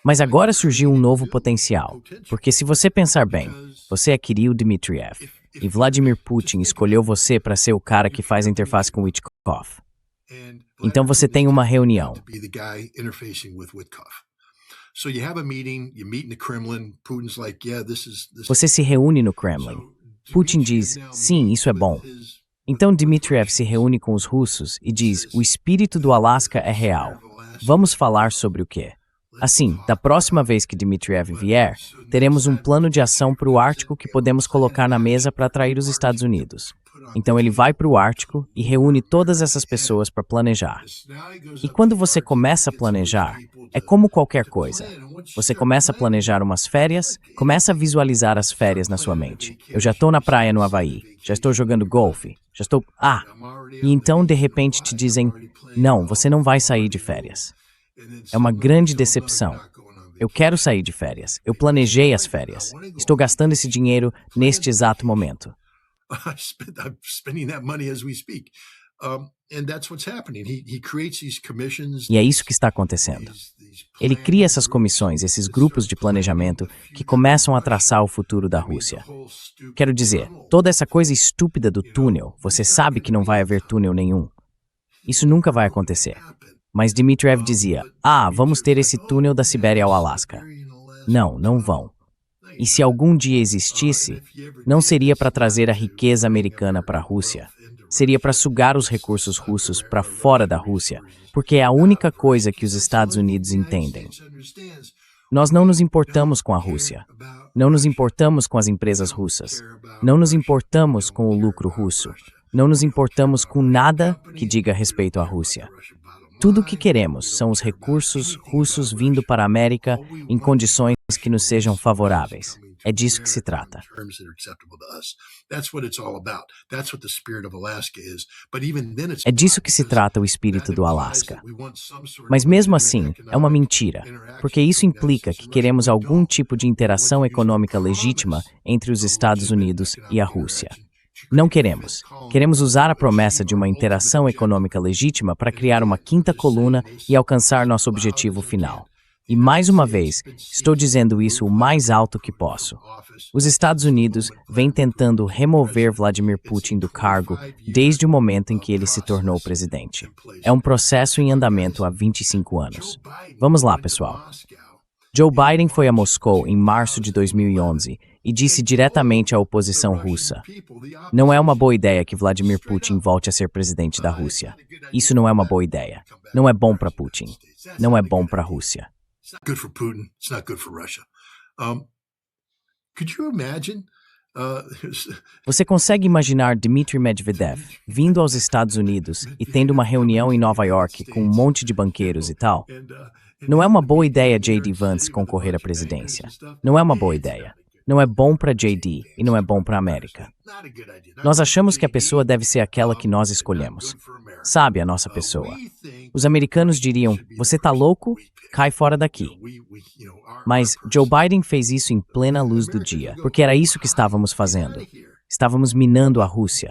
Mas agora surgiu um novo potencial, porque se você pensar bem, você é Kirill Dmitriev, e Vladimir Putin escolheu você para ser o cara que faz a interface com Witkoff. Então você tem uma reunião. Você se reúne no Kremlin. Putin diz, sim, isso é bom. Então Dmitriev se reúne com os russos e diz, o espírito do Alasca é real. Vamos falar sobre o quê? Assim, da próxima vez que Dmitriev vier, teremos um plano de ação para o Ártico que podemos colocar na mesa para atrair os Estados Unidos. Então ele vai para o Ártico e reúne todas essas pessoas para planejar. E quando você começa a planejar, é como qualquer coisa. Você começa a planejar umas férias, começa a visualizar as férias na sua mente. Eu já estou na praia no Havaí, já estou jogando golfe, já estou... E então de repente te dizem, não, você não vai sair de férias. É uma grande decepção. Eu quero sair de férias. Eu planejei as férias. Estou gastando esse dinheiro neste exato momento. E é isso que está acontecendo. Ele cria essas comissões, esses grupos de planejamento que começam a traçar o futuro da Rússia. Quero dizer, toda essa coisa estúpida do túnel, você sabe que não vai haver túnel nenhum. Isso nunca vai acontecer. Mas Dmitriev dizia, vamos ter esse túnel da Sibéria ao Alasca. Não, não vão. E se algum dia existisse, não seria para trazer a riqueza americana para a Rússia. Seria para sugar os recursos russos para fora da Rússia, porque é a única coisa que os Estados Unidos entendem. Nós não nos importamos com a Rússia. Não nos importamos com as empresas russas. Não nos importamos com o lucro russo. Não nos importamos com nada que diga respeito à Rússia. Tudo o que queremos são os recursos russos vindo para a América em condições que nos sejam favoráveis. É disso que se trata. É disso que se trata o espírito do Alasca. Mas mesmo assim, é uma mentira, porque isso implica que queremos algum tipo de interação econômica legítima entre os Estados Unidos e a Rússia. Não queremos. Queremos usar a promessa de uma interação econômica legítima para criar uma quinta coluna e alcançar nosso objetivo final. E mais uma vez, estou dizendo isso o mais alto que posso. Os Estados Unidos vêm tentando remover Vladimir Putin do cargo desde o momento em que ele se tornou presidente. É um processo em andamento há 25 anos. Vamos lá, pessoal. Joe Biden foi a Moscou em março de 2011 e disse diretamente à oposição russa: não é uma boa ideia que Vladimir Putin volte a ser presidente da Rússia. Isso não é uma boa ideia. Não é bom para Putin. Não é bom para a Rússia. Você consegue imaginar Dmitry Medvedev vindo aos Estados Unidos e tendo uma reunião em Nova York com um monte de banqueiros e tal? Não é uma boa ideia J.D. Vance concorrer à presidência. Não é uma boa ideia. Não é bom para J.D. e não é bom para a América. Nós achamos que a pessoa deve ser aquela que nós escolhemos. Sabe, a nossa pessoa. Os americanos diriam, você tá louco? Cai fora daqui. Mas Joe Biden fez isso em plena luz do dia, porque era isso que estávamos fazendo. Estávamos minando a Rússia.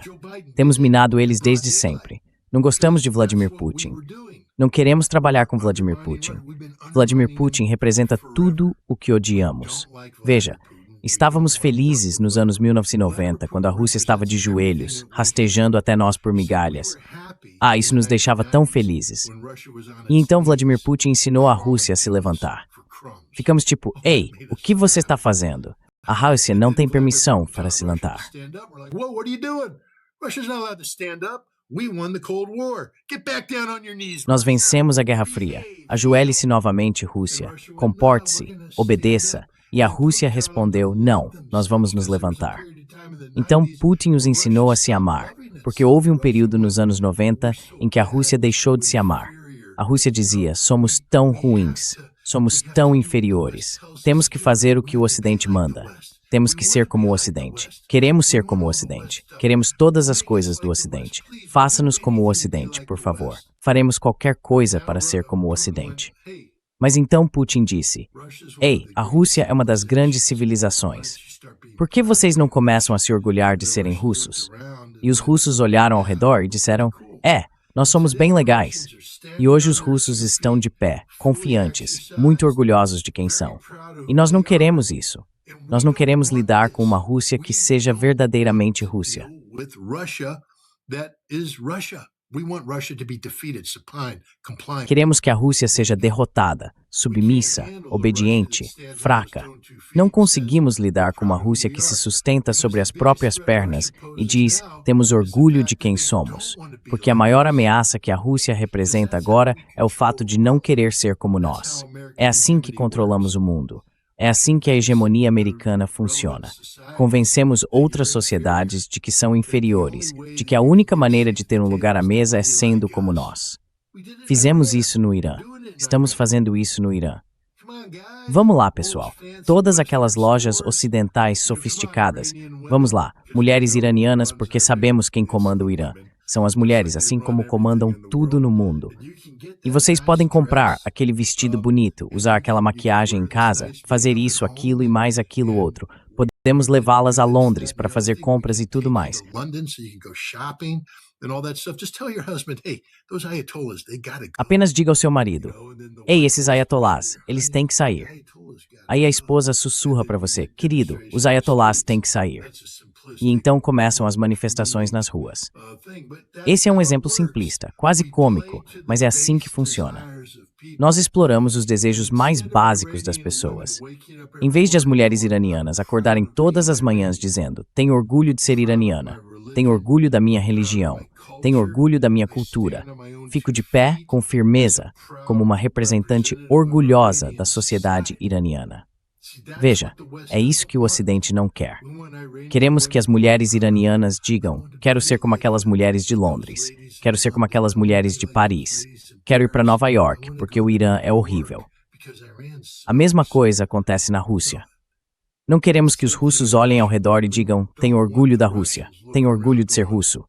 Temos minado eles desde sempre. Não gostamos de Vladimir Putin. Não queremos trabalhar com Vladimir Putin. Vladimir Putin representa tudo o que odiamos. Veja, estávamos felizes nos anos 1990, quando a Rússia estava de joelhos, rastejando até nós por migalhas. Isso nos deixava tão felizes. E então Vladimir Putin ensinou a Rússia a se levantar. Ficamos tipo, ei, o que você está fazendo? A Rússia não tem permissão para se levantar. Nós vencemos a Guerra Fria. Ajoelhe-se novamente, Rússia. Comporte-se, obedeça. E a Rússia respondeu, não, nós vamos nos levantar. Então Putin os ensinou a se amar, porque houve um período nos anos 90 em que a Rússia deixou de se amar. A Rússia dizia: somos tão ruins, somos tão inferiores. Temos que fazer o que o Ocidente manda. Temos que ser como o Ocidente. Queremos ser como o Ocidente. Queremos todas as coisas do Ocidente. Faça-nos como o Ocidente, por favor. Faremos qualquer coisa para ser como o Ocidente. Mas então Putin disse: Ei, a Rússia é uma das grandes civilizações. Por que vocês não começam a se orgulhar de serem russos? E os russos olharam ao redor e disseram: nós somos bem legais. E hoje os russos estão de pé, confiantes, muito orgulhosos de quem são. E nós não queremos isso. Nós não queremos lidar com uma Rússia que seja verdadeiramente Rússia. Queremos que a Rússia seja derrotada, submissa, obediente, fraca. Não conseguimos lidar com uma Rússia que se sustenta sobre as próprias pernas e diz: temos orgulho de quem somos, porque a maior ameaça que a Rússia representa agora é o fato de não querer ser como nós. É assim que controlamos o mundo. É assim que a hegemonia americana funciona. Convencemos outras sociedades de que são inferiores, de que a única maneira de ter um lugar à mesa é sendo como nós. Fizemos isso no Irã. Estamos fazendo isso no Irã. Vamos lá, pessoal. Todas aquelas lojas ocidentais sofisticadas. Vamos lá, mulheres iranianas, porque sabemos quem comanda o Irã. São as mulheres, assim como comandam tudo no mundo. E vocês podem comprar aquele vestido bonito, usar aquela maquiagem em casa, fazer isso, aquilo e mais aquilo outro. Podemos levá-las a Londres para fazer compras e tudo mais. Apenas diga ao seu marido: Ei, esses ayatolás, eles têm que sair. Aí a esposa sussurra para você: Querido, os ayatolás têm que sair. E então começam as manifestações nas ruas. Esse é um exemplo simplista, quase cômico, mas é assim que funciona. Nós exploramos os desejos mais básicos das pessoas. Em vez de as mulheres iranianas acordarem todas as manhãs dizendo: tenho orgulho de ser iraniana, tenho orgulho da minha religião, tenho orgulho da minha cultura, fico de pé com firmeza, como uma representante orgulhosa da sociedade iraniana. Veja, é isso que o Ocidente não quer. Queremos que as mulheres iranianas digam: quero ser como aquelas mulheres de Londres, quero ser como aquelas mulheres de Paris, quero ir para Nova York, porque o Irã é horrível. A mesma coisa acontece na Rússia. Não queremos que os russos olhem ao redor e digam: tenho orgulho da Rússia, tenho orgulho de ser russo.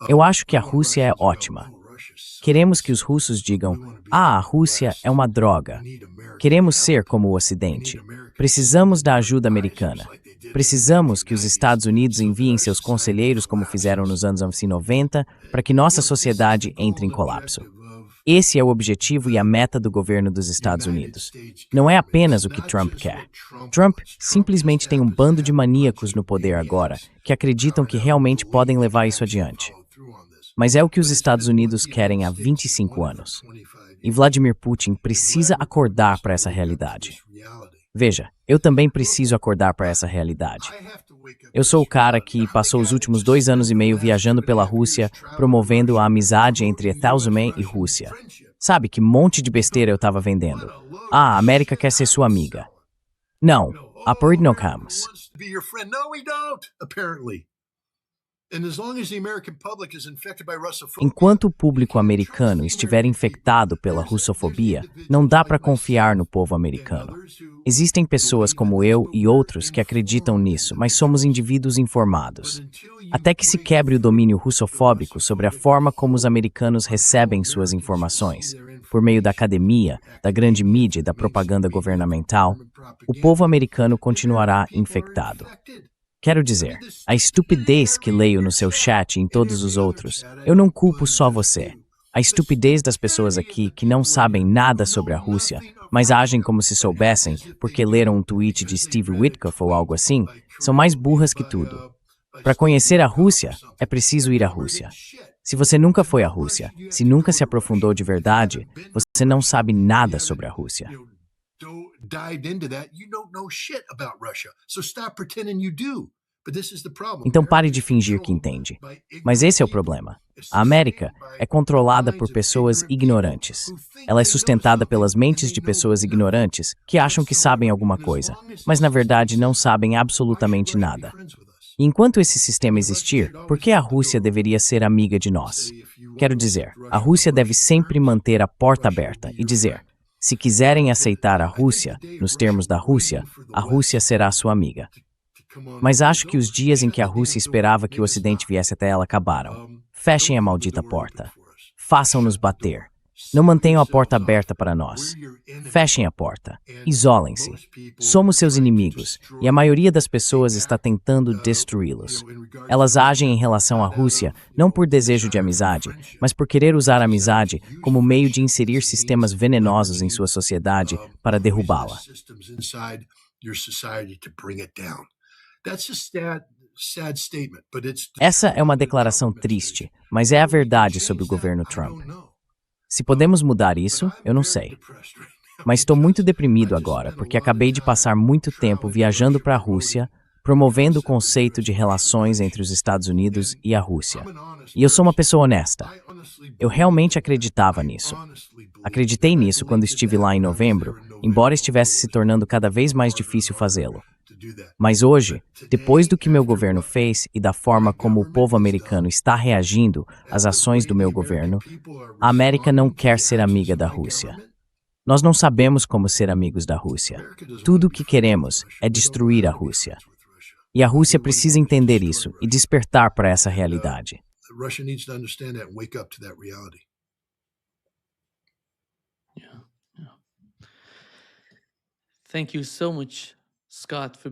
Eu acho que a Rússia é ótima. Queremos que os russos digam: a Rússia é uma droga. Queremos ser como o Ocidente. Precisamos da ajuda americana. Precisamos que os Estados Unidos enviem seus conselheiros como fizeram nos anos 90 para que nossa sociedade entre em colapso. Esse é o objetivo e a meta do governo dos Estados Unidos. Não é apenas o que Trump quer. Trump simplesmente tem um bando de maníacos no poder agora que acreditam que realmente podem levar isso adiante. Mas é o que os Estados Unidos querem há 25 anos. E Vladimir Putin precisa acordar para essa realidade. Veja, eu também preciso acordar para essa realidade. Eu sou o cara que passou os últimos 2 anos e meio viajando pela Rússia, promovendo a amizade entre Ethel-Zeman e Rússia. Sabe que monte de besteira eu estava vendendo? A América quer ser sua amiga. Não, a Poridnokams. Enquanto o público americano estiver infectado pela russofobia, não dá para confiar no povo americano. Existem pessoas como eu e outros que acreditam nisso, mas somos indivíduos informados. Até que se quebre o domínio russofóbico sobre a forma como os americanos recebem suas informações, por meio da academia, da grande mídia e da propaganda governamental, o povo americano continuará infectado. Quero dizer, a estupidez que leio no seu chat e em todos os outros, eu não culpo só você. A estupidez das pessoas aqui que não sabem nada sobre a Rússia, mas agem como se soubessem porque leram um tweet de Steve Witkoff ou algo assim, são mais burras que tudo. Para conhecer a Rússia, é preciso ir à Rússia. Se você nunca foi à Rússia, se nunca se aprofundou de verdade, você não sabe nada sobre a Rússia. Então pare de fingir que entende. Mas esse é o problema. A América é controlada por pessoas ignorantes. Ela é sustentada pelas mentes de pessoas ignorantes que acham que sabem alguma coisa, mas na verdade não sabem absolutamente nada. E enquanto esse sistema existir, por que a Rússia deveria ser amiga de nós? Quero dizer, a Rússia deve sempre manter a porta aberta e dizer: se quiserem aceitar a Rússia, nos termos da Rússia, a Rússia será sua amiga. Mas acho que os dias em que a Rússia esperava que o Ocidente viesse até ela acabaram. Fechem a maldita porta. Façam-nos bater. Não mantenham a porta aberta para nós. Fechem a porta. Isolem-se. Somos seus inimigos, e a maioria das pessoas está tentando destruí-los. Elas agem em relação à Rússia não por desejo de amizade, mas por querer usar a amizade como meio de inserir sistemas venenosos em sua sociedade para derrubá-la. Essa é uma declaração triste, mas é a verdade sobre o governo Trump. Se podemos mudar isso, eu não sei. Mas estou muito deprimido agora, porque acabei de passar muito tempo viajando para a Rússia, promovendo o conceito de relações entre os Estados Unidos e a Rússia. E eu sou uma pessoa honesta. Eu realmente acreditava nisso. Acreditei nisso quando estive lá em novembro, embora estivesse se tornando cada vez mais difícil fazê-lo. Mas hoje, depois do que meu governo fez e da forma como o povo americano está reagindo às ações do meu governo, a América não quer ser amiga da Rússia. Nós não sabemos como ser amigos da Rússia. Tudo o que queremos é destruir a Rússia. E a Rússia precisa entender isso e despertar para essa realidade.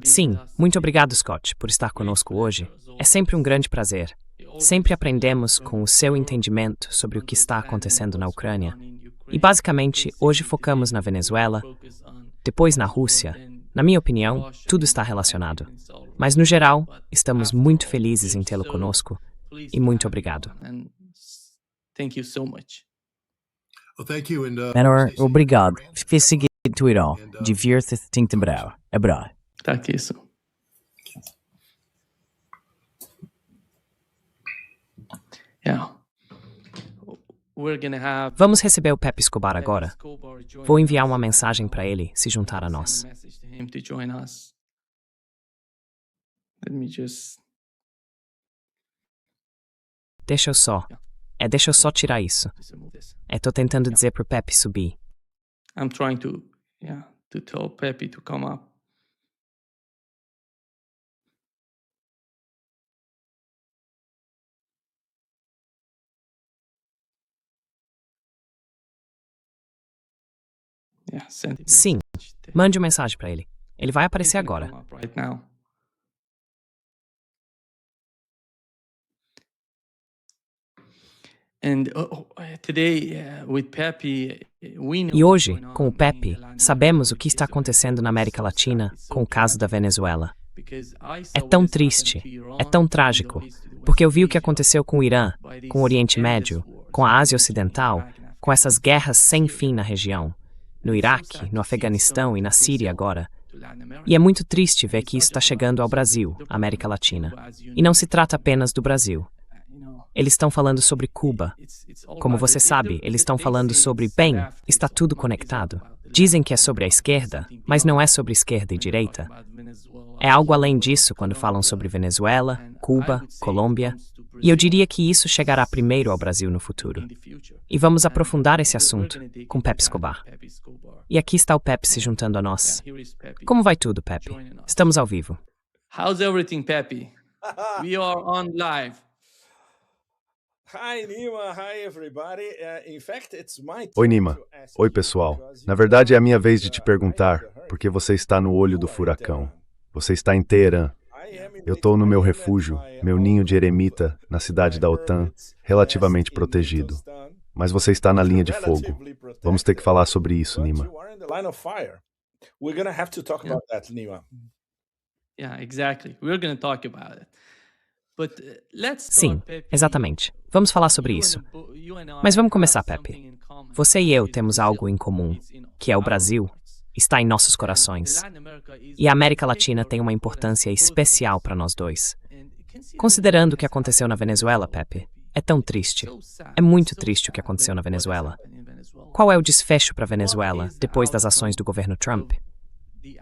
Sim, muito obrigado, Scott, por estar conosco hoje. É sempre um grande prazer. Sempre aprendemos com o seu entendimento sobre o que está acontecendo na Ucrânia. E basicamente, hoje focamos na Venezuela, depois na Rússia. Na minha opinião, tudo está relacionado. Mas, no geral, estamos muito felizes em tê-lo conosco. E muito obrigado. Menor, obrigado. Fiz seguir Twitter. Divirta-te temporal. É bra. Tá aqui isso. Vamos receber o Pepe Escobar agora. Vou enviar uma mensagem para ele se juntar a nós. Deixa eu só tirar isso. Tô tentando dizer pro Pepe subir. I'm trying to tell Pepe to come up. Sim, mande uma mensagem para ele. Ele vai aparecer agora. E hoje, com o Pepe, sabemos o que está acontecendo na América Latina com o caso da Venezuela. É tão triste, é tão trágico, porque eu vi o que aconteceu com o Irã, com o Oriente Médio, com a Ásia Ocidental, com essas guerras sem fim na região, no Iraque, no Afeganistão e na Síria agora. E é muito triste ver que isso está chegando ao Brasil, América Latina. E não se trata apenas do Brasil. Eles estão falando sobre Cuba. Como você sabe, eles estão falando sobre, bem, está tudo conectado. Dizem que é sobre a esquerda, mas não é sobre esquerda e direita. É algo além disso quando falam sobre Venezuela, Cuba, Colômbia. E eu diria que isso chegará primeiro ao Brasil no futuro. E vamos aprofundar esse assunto com Pepe Escobar. E aqui está o Pepe se juntando a nós. Como vai tudo, Pepe? Estamos ao vivo. How's everything, Pepe? We are on live. Oi, Nima. Oi, pessoal. Na verdade, é a minha vez de te perguntar, porque você está no olho do furacão. Você está em Teherã. Eu estou no meu refúgio, meu ninho de eremita, na cidade da OTAN, relativamente protegido. Mas você está na linha de fogo. Vamos ter que falar sobre isso, Nima. Sim, exatamente. Vamos falar sobre isso. Mas vamos começar, Pepe. Você e eu temos algo em comum, que é o Brasil. Está em nossos corações. E a América Latina tem uma importância especial para nós dois. Considerando o que aconteceu na Venezuela, Pepe, é tão triste. É muito triste o que aconteceu na Venezuela. Qual é o desfecho para a Venezuela depois das ações do governo Trump?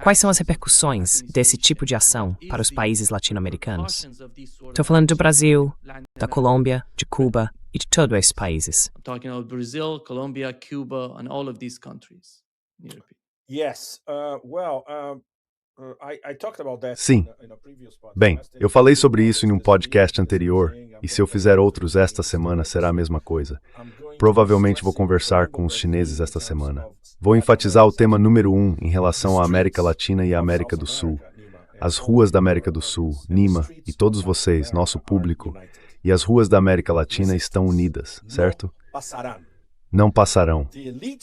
Quais são as repercussões desse tipo de ação para os países latino-americanos? Estou falando do Brasil, da Colômbia, de Cuba e de todos esses países. Talking about Brazil, Colombia, Cuba, and all of these countries. Sim. Bem, eu falei sobre isso em um podcast anterior, e se eu fizer outros esta semana será a mesma coisa. Provavelmente vou conversar com os chineses esta semana. Vou enfatizar o tema número 1 em relação à América Latina e à América do Sul. As ruas da América do Sul, Nima, e todos vocês, nosso público, e as ruas da América Latina estão unidas, certo? Não passarão.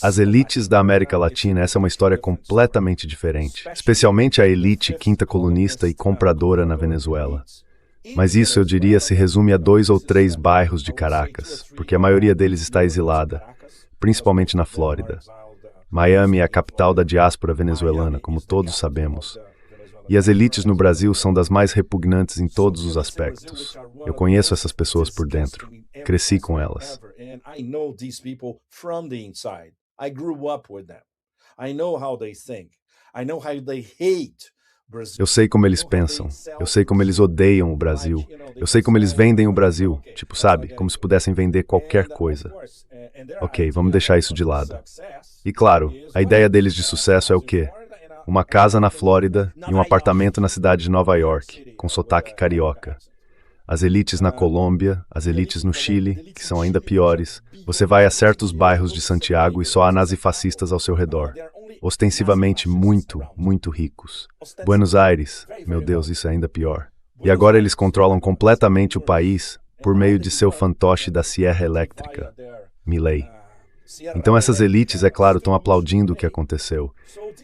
As elites da América Latina, essa é uma história completamente diferente, especialmente a elite quinta colunista e compradora na Venezuela. Mas isso, eu diria, se resume a 2 ou 3 bairros de Caracas, porque a maioria deles está exilada, principalmente na Flórida. Miami é a capital da diáspora venezuelana, como todos sabemos. E as elites no Brasil são das mais repugnantes em todos os aspectos. Eu conheço essas pessoas por dentro. Cresci com elas. Eu sei como eles pensam. Eu sei como eles odeiam o Brasil. Eu sei como eles vendem o Brasil. Tipo, sabe? Como se pudessem vender qualquer coisa. Ok, vamos deixar isso de lado. E claro, a ideia deles de sucesso é o quê? Uma casa na Flórida e um apartamento na cidade de Nova York, com sotaque carioca. As elites na Colômbia, as elites no Chile, que são ainda piores. Você vai a certos bairros de Santiago e só há nazifascistas ao seu redor. Ostensivamente muito, muito ricos. Buenos Aires, meu Deus, isso é ainda pior. E agora eles controlam completamente o país por meio de seu fantoche da Sierra Elétrica, Milei. Então essas elites, é claro, estão aplaudindo o que aconteceu.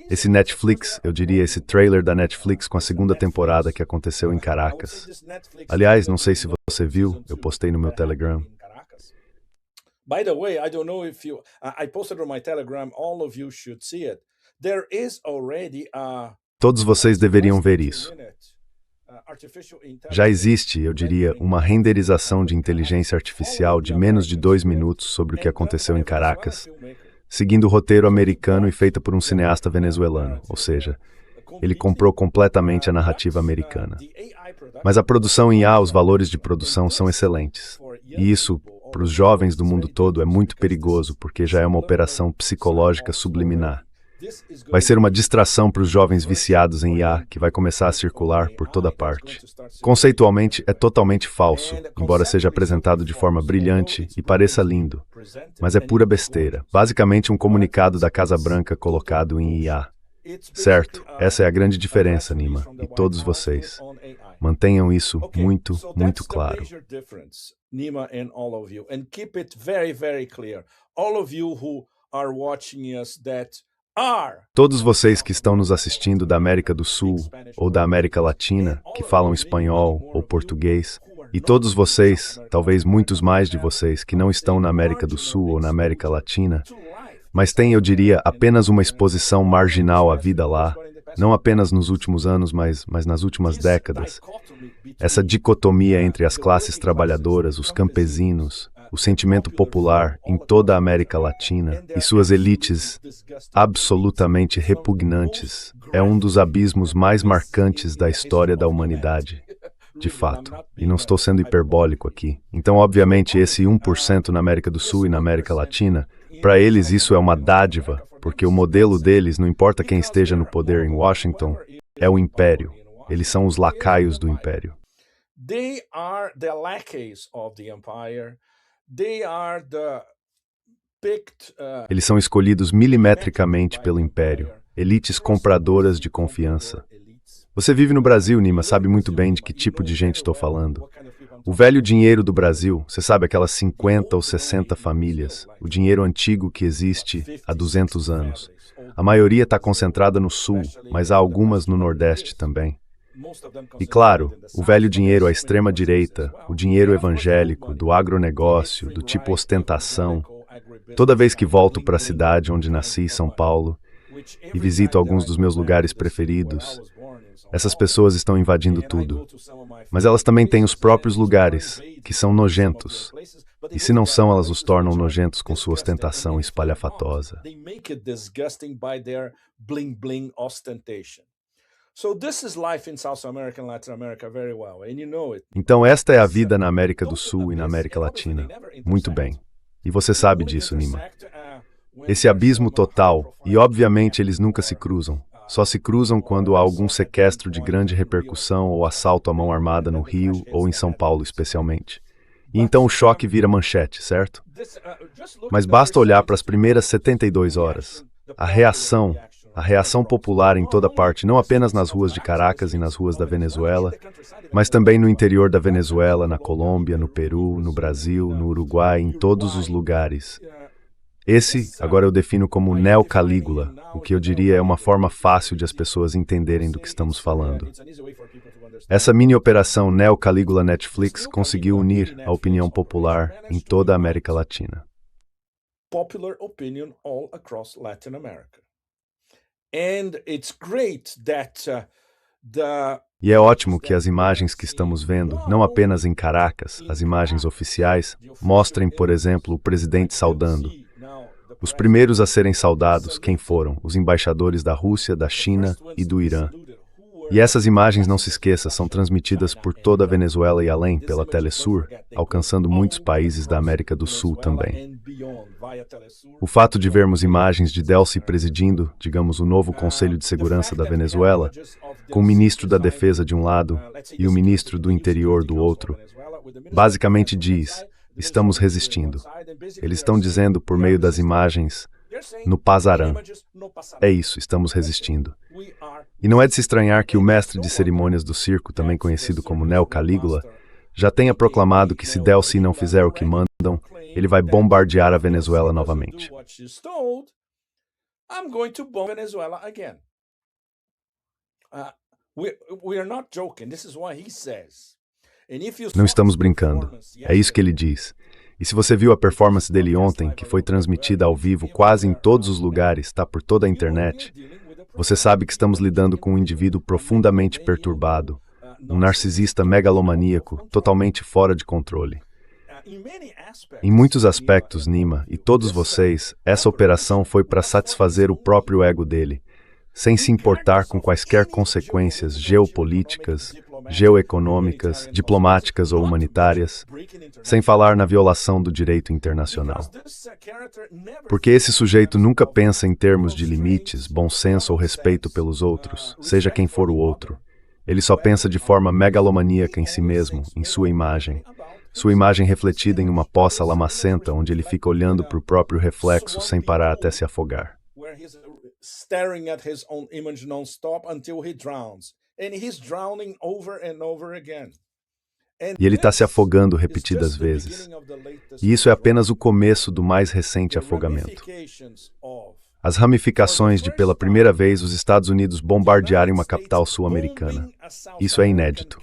Esse Netflix, eu diria, esse trailer da Netflix com a segunda temporada que aconteceu em Caracas. Aliás, não sei se você viu, eu postei no meu Telegram. By the way, I don't know if you... I posted on my Telegram, all of you should see it. There is already a... Todos vocês deveriam ver isso. Já existe, eu diria, uma renderização de inteligência artificial de menos de 2 minutos sobre o que aconteceu em Caracas, seguindo o roteiro americano e feita por um cineasta venezuelano, ou seja, ele comprou completamente a narrativa americana. Mas a produção em IA, os valores de produção são excelentes. E isso, para os jovens do mundo todo, é muito perigoso, porque já é uma operação psicológica subliminar. Vai ser uma distração para os jovens viciados em IA, que vai começar a circular por toda parte. Conceitualmente, é totalmente falso, embora seja apresentado de forma brilhante e pareça lindo. Mas é pura besteira. Basicamente um comunicado da Casa Branca colocado em IA. Certo, essa é a grande diferença, Nima, e todos vocês. Mantenham isso muito, muito claro. Nima and all of you. And keep it very, very clear. All of you who are watching us that Todos vocês que estão nos assistindo da América do Sul ou da América Latina, que falam espanhol ou português, e todos vocês, talvez muitos mais de vocês, que não estão na América do Sul ou na América Latina, mas têm, eu diria, apenas uma exposição marginal à vida lá, não apenas nos últimos anos, mas nas últimas décadas. Essa dicotomia entre as classes trabalhadoras, os campesinos, o sentimento popular em toda a América Latina e suas elites absolutamente repugnantes é um dos abismos mais marcantes da história da humanidade, de fato. E não estou sendo hiperbólico aqui. Então, obviamente, esse 1% na América do Sul e na América Latina, para eles isso é uma dádiva, porque o modelo deles, não importa quem esteja no poder em Washington, é o império. Eles são os lacaios do império. They are the lackeys of the empire. Eles são escolhidos milimetricamente pelo império, elites compradoras de confiança. Você vive no Brasil, Nima, sabe muito bem de que tipo de gente estou falando. O velho dinheiro do Brasil, você sabe aquelas 50 ou 60 famílias, o dinheiro antigo que existe há 200 anos. A maioria está concentrada no Sul, mas há algumas no Nordeste também. E claro, o velho dinheiro à extrema-direita, o dinheiro evangélico, do agronegócio, do tipo ostentação. Toda vez que volto para a cidade onde nasci, São Paulo, e visito alguns dos meus lugares preferidos, essas pessoas estão invadindo tudo. Mas elas também têm os próprios lugares, que são nojentos. E se não são, elas os tornam nojentos com sua ostentação espalhafatosa. They make it disgusting by their bling bling ostentation. So this is life in South America and Latin America very well, and you know it. Então esta é a vida na América do Sul e na América Latina. Muito bem. E você sabe disso, Nima. Esse abismo total, e obviamente eles nunca se cruzam. Só se cruzam quando há algum sequestro de grande repercussão ou assalto à mão armada no Rio ou em São Paulo especialmente. E então o choque vira manchete, certo? Mas basta olhar para as primeiras 72 horas. A reação popular em toda parte, não apenas nas ruas de Caracas e nas ruas da Venezuela, mas também no interior da Venezuela, na Colômbia, no Peru, no Brasil, no Uruguai, em todos os lugares. Esse, agora eu defino como Neo-Calígula, o que eu diria é uma forma fácil de as pessoas entenderem do que estamos falando. Essa mini-operação Neo-Calígula Netflix conseguiu unir a opinião popular em toda a América Latina. Popular opinion all across Latin America. And it's great that E é ótimo que as imagens que estamos vendo, não apenas em Caracas, as imagens oficiais, mostrem, por exemplo, o presidente saudando. Os primeiros a serem saudados, quem foram? Os embaixadores da Rússia, da China e do Irã. E essas imagens, não se esqueça, são transmitidas por toda a Venezuela e além, pela Telesur, alcançando muitos países da América do Sul também. O fato de vermos imagens de Delcy presidindo, digamos, o novo Conselho de Segurança da Venezuela, com o ministro da Defesa de um lado e o ministro do Interior do outro, basicamente diz: estamos resistindo. Eles estão dizendo por meio das imagens, no Pasarán. É isso, estamos resistindo. E não é de se estranhar que o mestre de cerimônias do circo, também conhecido como Neo-Calígula, já tenha proclamado que se Delcy não fizer o que mandam, ele vai bombardear a Venezuela novamente. Não estamos brincando. É isso que ele diz. E se você viu a performance dele ontem, que foi transmitida ao vivo quase em todos os lugares, está por toda a internet, você sabe que estamos lidando com um indivíduo profundamente perturbado, um narcisista megalomaníaco, totalmente fora de controle. Em muitos aspectos, Nima, e todos vocês, essa operação foi para satisfazer o próprio ego dele, sem se importar com quaisquer consequências geopolíticas, geoeconômicas, diplomáticas ou humanitárias, sem falar na violação do direito internacional. Porque esse sujeito nunca pensa em termos de limites, bom senso ou respeito pelos outros, seja quem for o outro. Ele só pensa de forma megalomaníaca em si mesmo, em sua imagem refletida em uma poça lamacenta onde ele fica olhando para o próprio reflexo sem parar até se afogar. Staring at his own image non-stop until he drowns. And he's drowning over and over again. E ele está se afogando repetidas vezes. E isso é apenas o começo do mais recente afogamento. As ramificações de, pela primeira vez, os Estados Unidos bombardearem uma capital sul-americana. Isso é inédito.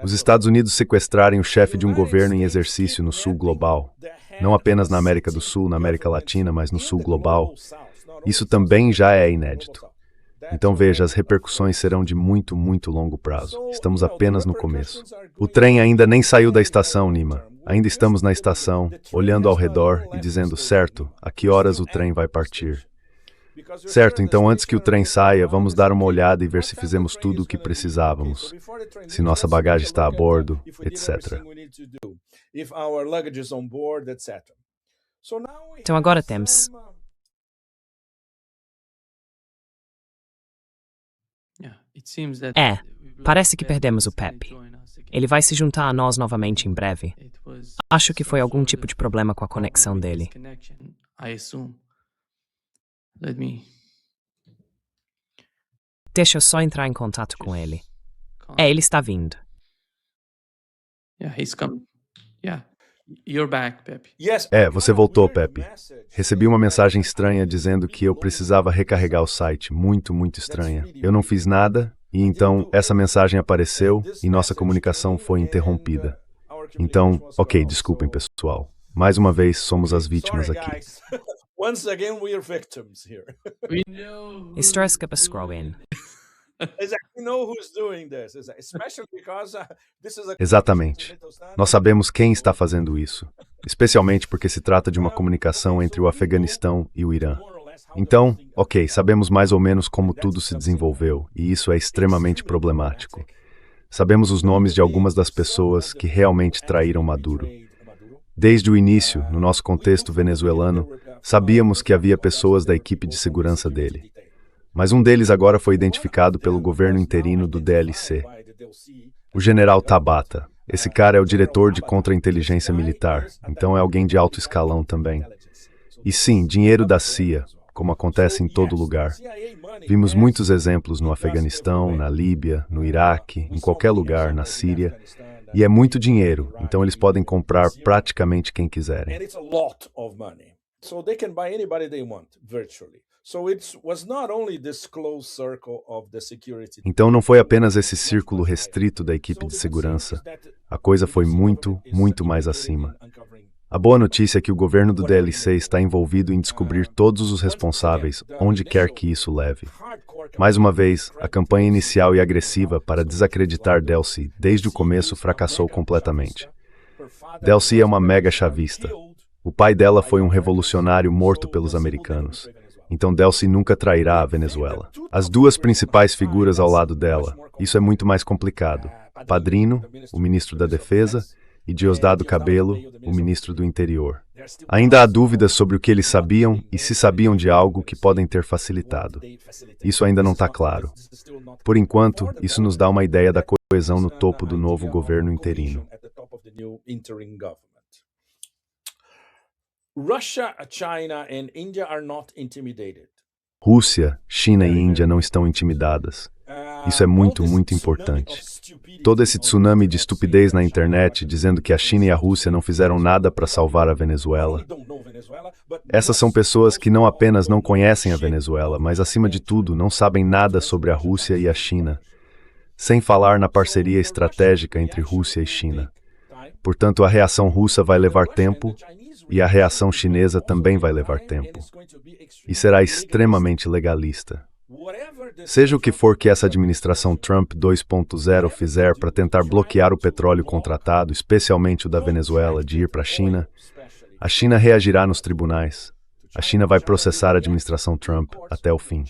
Os Estados Unidos sequestrarem o chefe de um governo em exercício no sul global. Não apenas na América do Sul, na América Latina, mas no sul global. Isso também já é inédito. Então veja, as repercussões serão de muito, muito longo prazo. Estamos apenas no começo. O trem ainda nem saiu da estação, Nima. Ainda estamos na estação, olhando ao redor e dizendo, certo, a que horas o trem vai partir? Certo, então antes que o trem saia, vamos dar uma olhada e ver se fizemos tudo o que precisávamos. Se nossa bagagem está a bordo, etc. Então agora temos... Parece que perdemos o Pepe. Ele vai se juntar a nós novamente em breve. Acho que foi algum tipo de problema com a conexão dele. Deixa eu só entrar em contato com ele. Ele está vindo. Você voltou, Pepe. Recebi uma mensagem estranha dizendo que eu precisava recarregar o site. Muito, muito estranha. Eu não fiz nada, e então essa mensagem apareceu e nossa comunicação foi interrompida. Então, ok, desculpem, pessoal. Mais uma vez, somos as vítimas aqui. Stressกับscroll in. Exatamente. Nós sabemos quem está fazendo isso, especialmente porque se trata de uma comunicação entre o Afeganistão e o Irã. Então, ok, sabemos mais ou menos como tudo se desenvolveu, e isso é extremamente problemático. Sabemos os nomes de algumas das pessoas que realmente traíram Maduro. Desde o início, no nosso contexto venezuelano, sabíamos que havia pessoas da equipe de segurança dele. Mas um deles agora foi identificado pelo governo interino do DLC. O general Tabata. Esse cara é o diretor de contra-inteligência militar, então é alguém de alto escalão também. E sim, dinheiro da CIA, como acontece em todo lugar. Vimos muitos exemplos no Afeganistão, na Líbia, no Iraque, em qualquer lugar, na Síria. E é muito dinheiro, então eles podem comprar praticamente quem quiserem. Então não foi apenas esse círculo restrito da equipe de segurança. A coisa foi muito, muito mais acima. A boa notícia é que o governo do DLC está envolvido em descobrir todos os responsáveis, onde quer que isso leve. Mais uma vez, a campanha inicial e agressiva para desacreditar Delcy desde o começo fracassou completamente. Delcy é uma mega chavista. O pai dela foi um revolucionário morto pelos americanos. Então Delcy nunca trairá a Venezuela. As duas principais figuras ao lado dela, isso é muito mais complicado. Padrino, o ministro da Defesa, e Diosdado Cabello, o ministro do Interior. Ainda há dúvidas sobre o que eles sabiam e se sabiam de algo que podem ter facilitado. Isso ainda não está claro. Por enquanto, isso nos dá uma ideia da coesão no topo do novo governo interino. Rússia, China e Índia não estão intimidadas. Isso é muito, muito importante. Todo esse tsunami de estupidez na internet dizendo que a China e a Rússia não fizeram nada para salvar a Venezuela. Essas são pessoas que não apenas não conhecem a Venezuela, mas acima de tudo não sabem nada sobre a Rússia e a China. Sem falar na parceria estratégica entre Rússia e China. Portanto, a reação russa vai levar tempo e a reação chinesa também vai levar tempo. E será extremamente legalista. Seja o que for que essa administração Trump 2.0 fizer para tentar bloquear o petróleo contratado, especialmente o da Venezuela, de ir para a China reagirá nos tribunais. A China vai processar a administração Trump até o fim.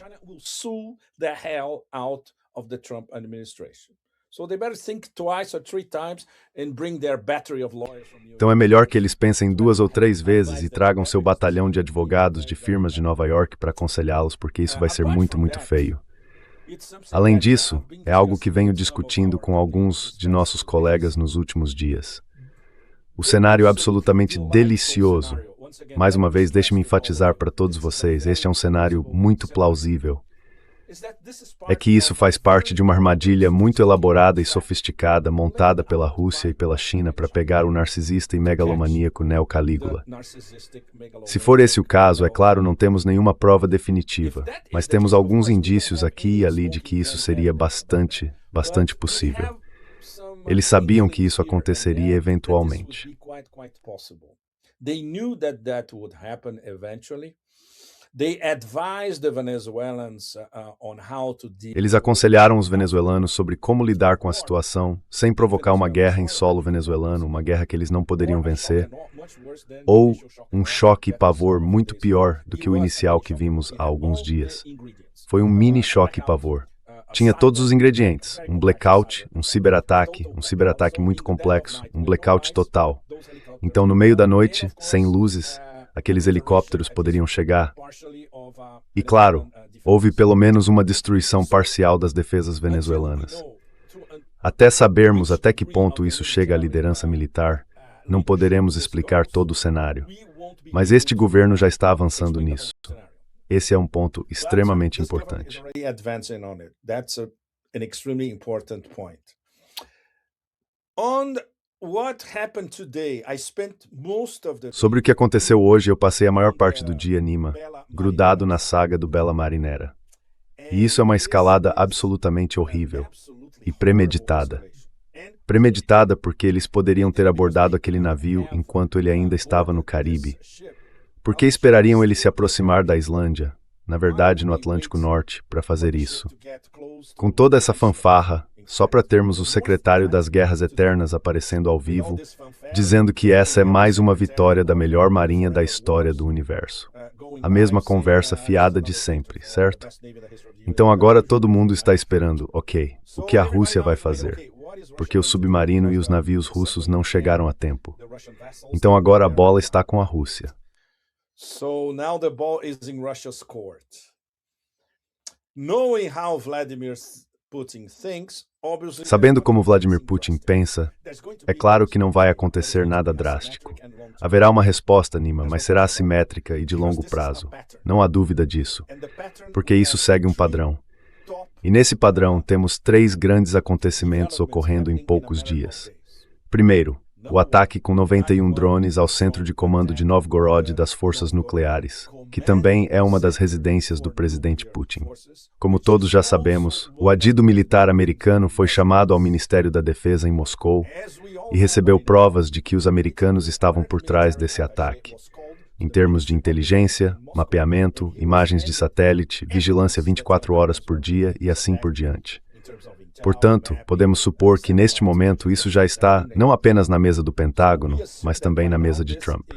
Então é melhor que eles pensem 2 ou 3 vezes e tragam seu batalhão de advogados de firmas de Nova York para aconselhá-los, porque isso vai ser muito, muito feio. Além disso, é algo que venho discutindo com alguns de nossos colegas nos últimos dias. O cenário é absolutamente delicioso. Mais uma vez, deixe-me enfatizar para todos vocês, este é um cenário muito plausível. É que isso faz parte de uma armadilha muito elaborada e sofisticada montada pela Rússia e pela China para pegar o narcisista e megalomaníaco Neo Calígula. Se for esse o caso, é claro, não temos nenhuma prova definitiva, mas temos alguns indícios aqui e ali de que isso seria bastante possível. Eles sabiam que isso aconteceria eventualmente. Eles aconselharam os venezuelanos sobre como lidar com a situação sem provocar uma guerra em solo venezuelano, uma guerra que eles não poderiam vencer, ou um choque e pavor muito pior do que o inicial que vimos há alguns dias. Foi um mini choque e pavor. Tinha todos os ingredientes, um blackout, um ciberataque muito complexo, um blackout total. Então, no meio da noite, sem luzes, aqueles helicópteros poderiam chegar. E claro, houve pelo menos uma destruição parcial das defesas venezuelanas. Até sabermos até que ponto isso chega à liderança militar, não poderemos explicar todo o cenário. Mas este governo já está avançando nisso. Esse é um ponto extremamente importante. Sobre o que aconteceu hoje, eu passei a maior parte do dia, Nima, grudado na saga do Bella Marinera. E isso é uma escalada absolutamente horrível e premeditada. Premeditada porque eles poderiam ter abordado aquele navio enquanto ele ainda estava no Caribe. Por que esperariam ele se aproximar da Islândia, na verdade no Atlântico Norte, para fazer isso. Com toda essa fanfarra, só para termos o secretário das Guerras Eternas aparecendo ao vivo, dizendo que essa é mais uma vitória da melhor marinha da história do universo. A mesma conversa fiada de sempre, certo? Então agora todo mundo está esperando, ok, o que a Rússia vai fazer? Porque o submarino e os navios russos não chegaram a tempo. Então agora a bola está com a Rússia. So now the ball is in Russia's court. Knowing how Vladimir Putin thinks, obviously Sabendo como Vladimir Putin pensa, é claro que não vai acontecer nada drástico. Haverá uma resposta, Nima, mas será assimétrica e de longo prazo. Não há dúvida disso, porque isso segue um padrão. E nesse padrão temos 3 grandes acontecimentos ocorrendo em poucos dias. Primeiro, o ataque com 91 drones ao centro de comando de Novgorod das forças nucleares, que também é uma das residências do presidente Putin. Como todos já sabemos, o adido militar americano foi chamado ao Ministério da Defesa em Moscou e recebeu provas de que os americanos estavam por trás desse ataque, em termos de inteligência, mapeamento, imagens de satélite, vigilância 24 horas por dia e assim por diante. Portanto, podemos supor que neste momento isso já está não apenas na mesa do Pentágono, mas também na mesa de Trump.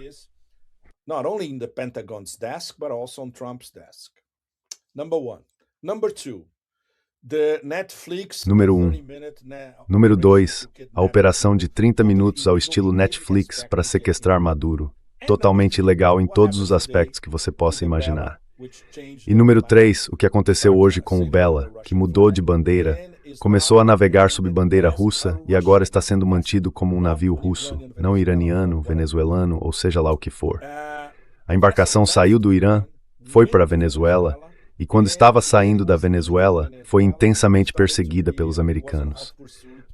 not only in the Pentagon's desk, but also on Trump's desk. Number one. Number two, the Netflix. Número 1. Número 2. A operação de 30 minutos ao estilo Netflix para sequestrar Maduro. Totalmente ilegal em todos os aspectos que você possa imaginar. E número 3, o que aconteceu hoje com o Bela, que mudou de bandeira, começou a navegar sob bandeira russa e agora está sendo mantido como um navio russo, não iraniano, venezuelano ou seja lá o que for. A embarcação saiu do Irã, foi para a Venezuela e quando estava saindo da Venezuela, foi intensamente perseguida pelos americanos.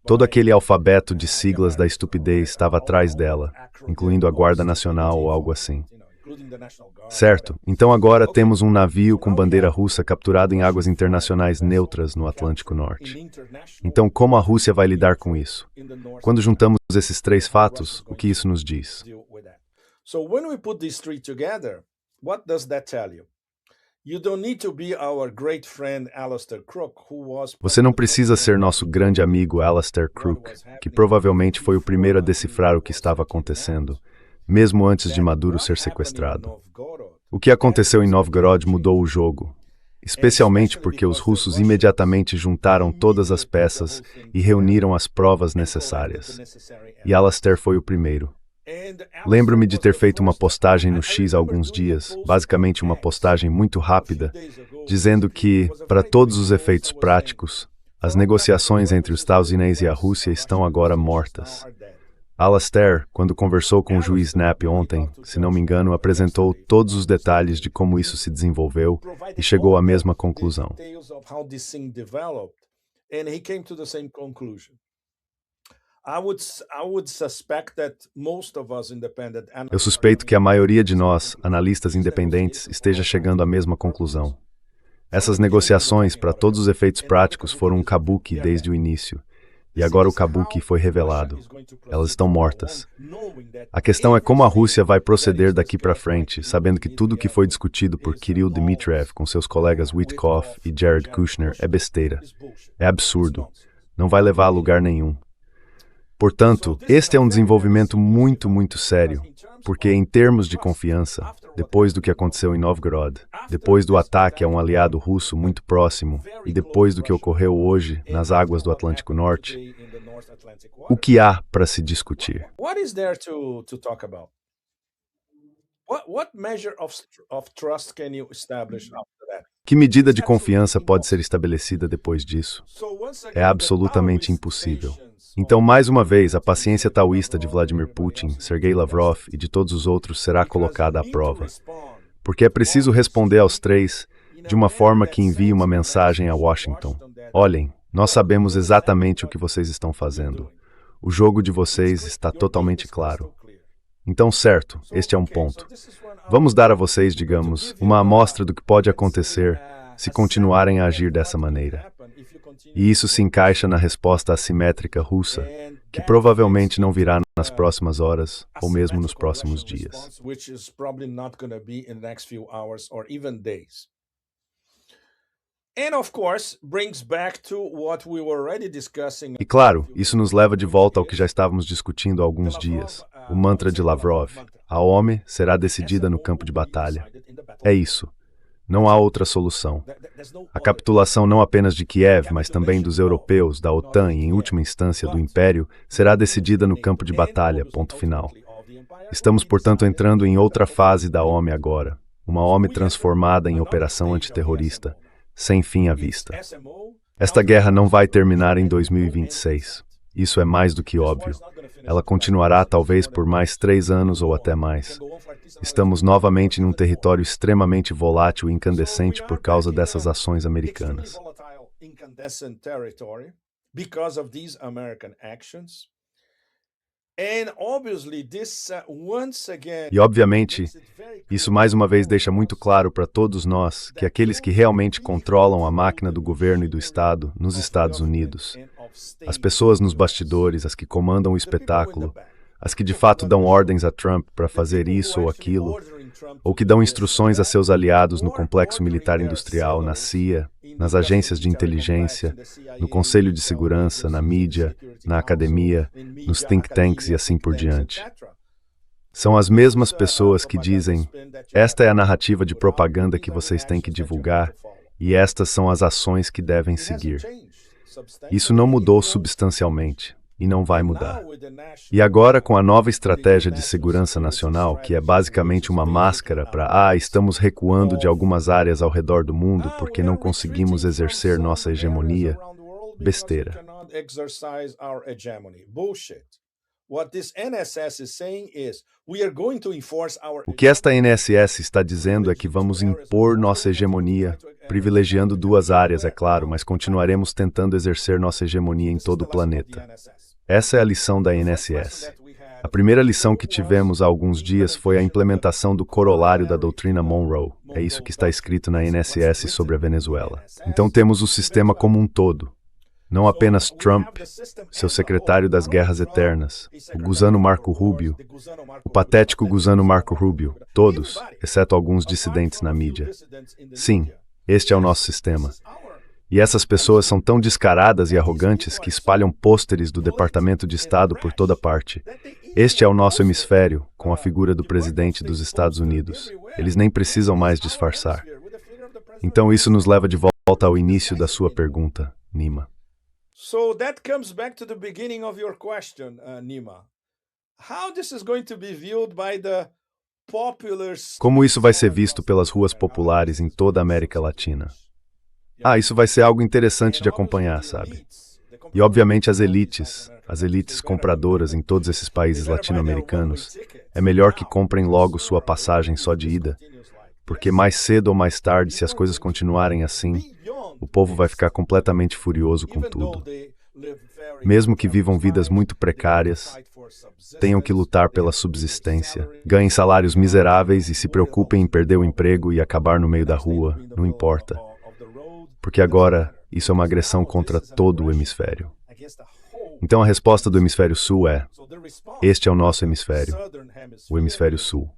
Todo aquele alfabeto de siglas da estupidez estava atrás dela, incluindo a Guarda Nacional ou algo assim. Certo, então agora temos um navio com bandeira russa capturado em águas internacionais neutras no Atlântico Norte. Então como a Rússia vai lidar com isso? Quando juntamos esses 3 fatos, o que isso nos diz? So when we put these 3 together, what does that tell you? You don't need to be our great friend Alastair Crooke, who was. Você não precisa ser nosso grande amigo Alastair Crooke, que provavelmente foi o primeiro a decifrar o que estava acontecendo, mesmo antes de Maduro ser sequestrado. O que aconteceu em Novgorod mudou o jogo, especialmente porque os russos imediatamente juntaram todas as peças e reuniram as provas necessárias. E Alastair foi o primeiro. Lembro-me de ter feito uma postagem no X há alguns dias, basicamente uma postagem muito rápida, dizendo que, para todos os efeitos práticos, as negociações entre os Estados Unidos e a Rússia estão agora mortas. Alastair, quando conversou com o juiz Knapp ontem, se não me engano, apresentou todos os detalhes de como isso se desenvolveu e chegou à mesma conclusão. Eu suspeito que a maioria de nós, analistas independentes, esteja chegando à mesma conclusão. Essas negociações, para todos os efeitos práticos, foram um kabuki desde o início. E agora o kabuki foi revelado. Elas estão mortas. A questão é como a Rússia vai proceder daqui para frente, sabendo que tudo o que foi discutido por Kirill Dmitriev com seus colegas Witkoff e Jared Kushner é besteira. É absurdo. Não vai levar a lugar nenhum. Portanto, este é um desenvolvimento muito sério, porque em termos de confiança, depois do que aconteceu em Novgorod, depois do ataque a um aliado russo muito próximo e depois do que ocorreu hoje nas águas do Atlântico Norte, o que há para se discutir? Que medida de confiança pode ser estabelecida depois disso? É absolutamente impossível. Então, mais uma vez, a paciência taoísta de Vladimir Putin, Sergei Lavrov e de todos os outros será colocada à prova. Porque é preciso responder aos 3 de uma forma que envie uma mensagem a Washington. Olhem, nós sabemos exatamente o que vocês estão fazendo. O jogo de vocês está totalmente claro. Então, certo, este é um ponto. Vamos dar a vocês, digamos, uma amostra do que pode acontecer se continuarem a agir dessa maneira. E isso se encaixa na resposta assimétrica russa, que provavelmente não virá nas próximas horas ou mesmo nos próximos dias. E claro, isso nos leva de volta ao que já estávamos discutindo há alguns dias, o mantra de Lavrov: a OME será decidida no campo de batalha. É isso. Não há outra solução. A capitulação não apenas de Kiev, mas também dos europeus, da OTAN e, em última instância, do Império, será decidida no campo de batalha, ponto final. Estamos, portanto, entrando em outra fase da OME agora, uma OME transformada em operação antiterrorista, sem fim à vista. Esta guerra não vai terminar em 2026. Isso é mais do que óbvio. Ela continuará talvez por mais 3 anos ou até mais. Estamos novamente em um território extremamente volátil e incandescente por causa dessas ações americanas. E, obviamente, isso mais uma vez deixa muito claro para todos nós que aqueles que realmente controlam a máquina do governo e do Estado nos Estados Unidos, as pessoas nos bastidores, as que comandam o espetáculo, as que de fato dão ordens a Trump para fazer isso ou aquilo, ou que dão instruções a seus aliados no complexo militar industrial, na CIA, nas agências de inteligência, no Conselho de Segurança, na mídia, na academia, nos think tanks e assim por diante. São as mesmas pessoas que dizem: esta é a narrativa de propaganda que vocês têm que divulgar e estas são as ações que devem seguir. Isso não mudou substancialmente. E não vai mudar. E agora, com a nova estratégia de segurança nacional, que é basicamente uma máscara para estamos recuando de algumas áreas ao redor do mundo porque não conseguimos exercer nossa hegemonia, besteira. O que esta NSS está dizendo é que vamos impor nossa hegemonia, privilegiando 2 áreas, é claro, mas continuaremos tentando exercer nossa hegemonia em todo o planeta. Essa é a lição da NSS. A primeira lição que tivemos há alguns dias foi a implementação do corolário da doutrina Monroe. É isso que está escrito na NSS sobre a Venezuela. Então temos o sistema como um todo. Não apenas Trump, seu secretário das Guerras Eternas, o gusano Marco Rubio, o patético gusano Marco Rubio, todos, exceto alguns dissidentes na mídia. Sim, este é o nosso sistema. E essas pessoas são tão descaradas e arrogantes que espalham pôsteres do Departamento de Estado por toda parte. Este é o nosso hemisfério, com a figura do presidente dos Estados Unidos. Eles nem precisam mais disfarçar. Então isso nos leva de volta ao início da sua pergunta, Nima. So that comes back to the beginning of your question, Nima. How this is going to be viewed by the popular... Como isso vai ser visto pelas ruas populares em toda a América Latina? Isso vai ser algo interessante de acompanhar, sabe? E obviamente as elites compradoras em todos esses países latino-americanos, é melhor que comprem logo sua passagem só de ida, porque mais cedo ou mais tarde, se as coisas continuarem assim, o povo vai ficar completamente furioso com tudo. Mesmo que vivam vidas muito precárias, tenham que lutar pela subsistência, ganhem salários miseráveis e se preocupem em perder o emprego e acabar no meio da rua, não importa. Porque agora isso é uma agressão contra todo o hemisfério. Então a resposta do hemisfério sul é: este é o nosso hemisfério, o hemisfério sul.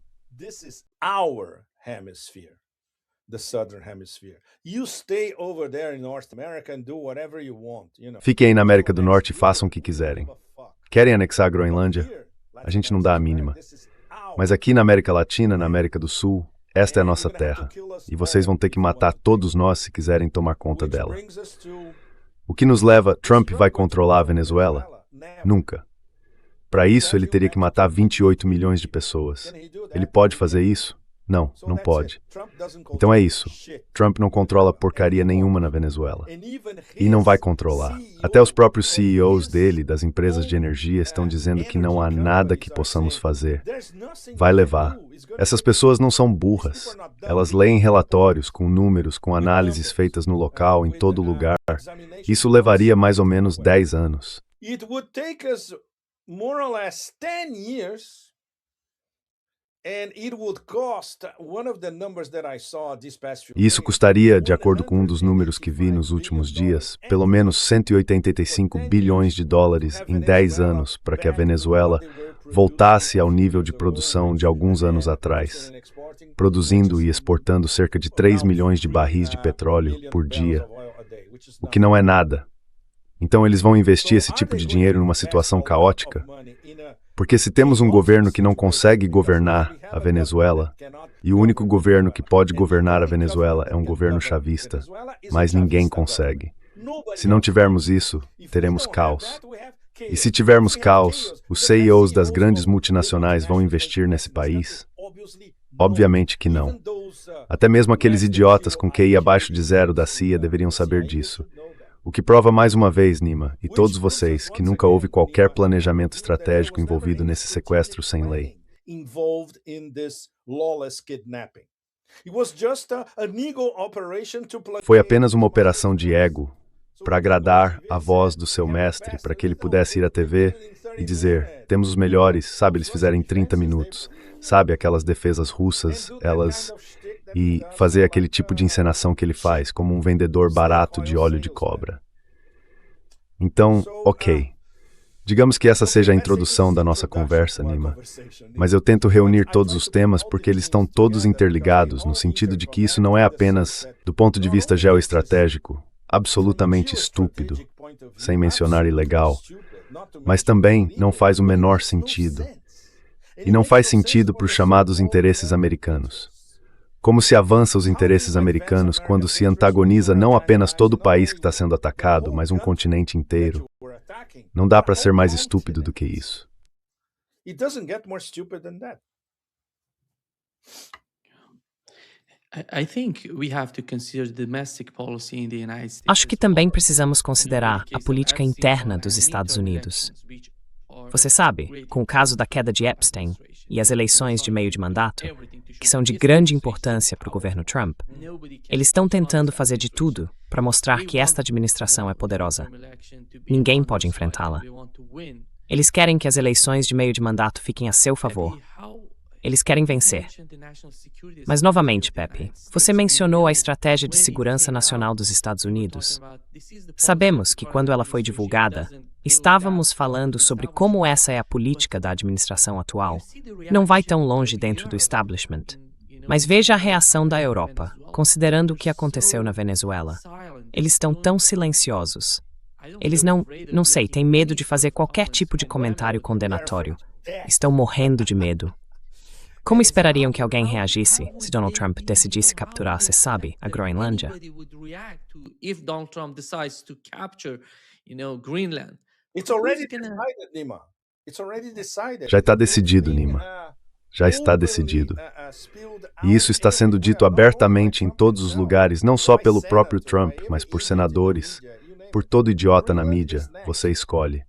Fiquem aí na América do Norte e façam o que quiserem. Querem anexar a Groenlândia? A gente não dá a mínima. Mas aqui na América Latina, na América do Sul, esta é a nossa terra, e vocês vão ter que matar todos nós se quiserem tomar conta dela. O que nos leva, Trump vai controlar a Venezuela? Nunca. Para isso, ele teria que matar 28 milhões de pessoas. Ele pode fazer isso? Não, não pode. Então é isso. Trump não controla porcaria nenhuma na Venezuela. E não vai controlar. Até os próprios CEOs dele, das empresas de energia, estão dizendo que não há nada que possamos fazer. Vai levar. Essas pessoas não são burras. Elas leem relatórios com números, com análises feitas no local, em todo lugar. Isso levaria mais ou menos 10 anos. It would take us more or less 10 years. E isso custaria, de acordo com um dos números que vi nos últimos dias, pelo menos 185 bilhões de dólares em 10 anos para que a Venezuela voltasse ao nível de produção de alguns anos atrás. produzindo e exportando cerca de 3 milhões de barris de petróleo por dia, o que não é nada. Então eles vão investir esse tipo de dinheiro numa situação caótica? Porque se temos um governo que não consegue governar a Venezuela, e o único governo que pode governar a Venezuela é um governo chavista, mas ninguém consegue. Se não tivermos isso, teremos caos. E se tivermos caos, os CEOs das grandes multinacionais vão investir nesse país? Obviamente que não. Até mesmo aqueles idiotas com QI abaixo de 0 da CIA deveriam saber disso. O que prova mais uma vez, Nima, e todos vocês, que nunca houve qualquer planejamento estratégico envolvido nesse sequestro sem lei. Foi apenas uma operação de ego, para agradar a voz do seu mestre, para que ele pudesse ir à TV e dizer, temos os melhores, sabe, eles fizeram em 30 minutos, sabe, aquelas defesas russas, e fazer aquele tipo de encenação que ele faz, como um vendedor barato de óleo de cobra. Então, ok. Digamos que essa seja a introdução da nossa conversa, Nima. Mas eu tento reunir todos os temas porque eles estão todos interligados, no sentido de que isso não é apenas, do ponto de vista geoestratégico, absolutamente estúpido, sem mencionar ilegal, mas também não faz o menor sentido. E não faz sentido para os chamados interesses americanos. Como se avança os interesses americanos quando se antagoniza não apenas todo o país que está sendo atacado, mas um continente inteiro? Não dá para ser mais estúpido do que isso. Acho que também precisamos considerar a política interna dos Estados Unidos. Você sabe, com o caso da queda de Epstein e as eleições de meio de mandato, que são de grande importância para o governo Trump, eles estão tentando fazer de tudo para mostrar que esta administração é poderosa. Ninguém pode enfrentá-la. Eles querem que as eleições de meio de mandato fiquem a seu favor. Eles querem vencer. Mas, novamente, Pepe, você mencionou a Estratégia de Segurança Nacional dos Estados Unidos. Sabemos que, quando ela foi divulgada, estávamos falando sobre como essa é a política da administração atual. Não vai tão longe dentro do establishment. Mas veja a reação da Europa, considerando o que aconteceu na Venezuela. Eles estão tão silenciosos. Eles não sei, têm medo de fazer qualquer tipo de comentário condenatório. Estão morrendo de medo. Como esperariam que alguém reagisse se Donald Trump decidisse capturar, você sabe, a Groenlândia? Já está decidido, Nima. Já está decidido. E isso está sendo dito abertamente em todos os lugares, não só pelo próprio Trump, mas por senadores, por todo idiota na mídia. Você escolhe.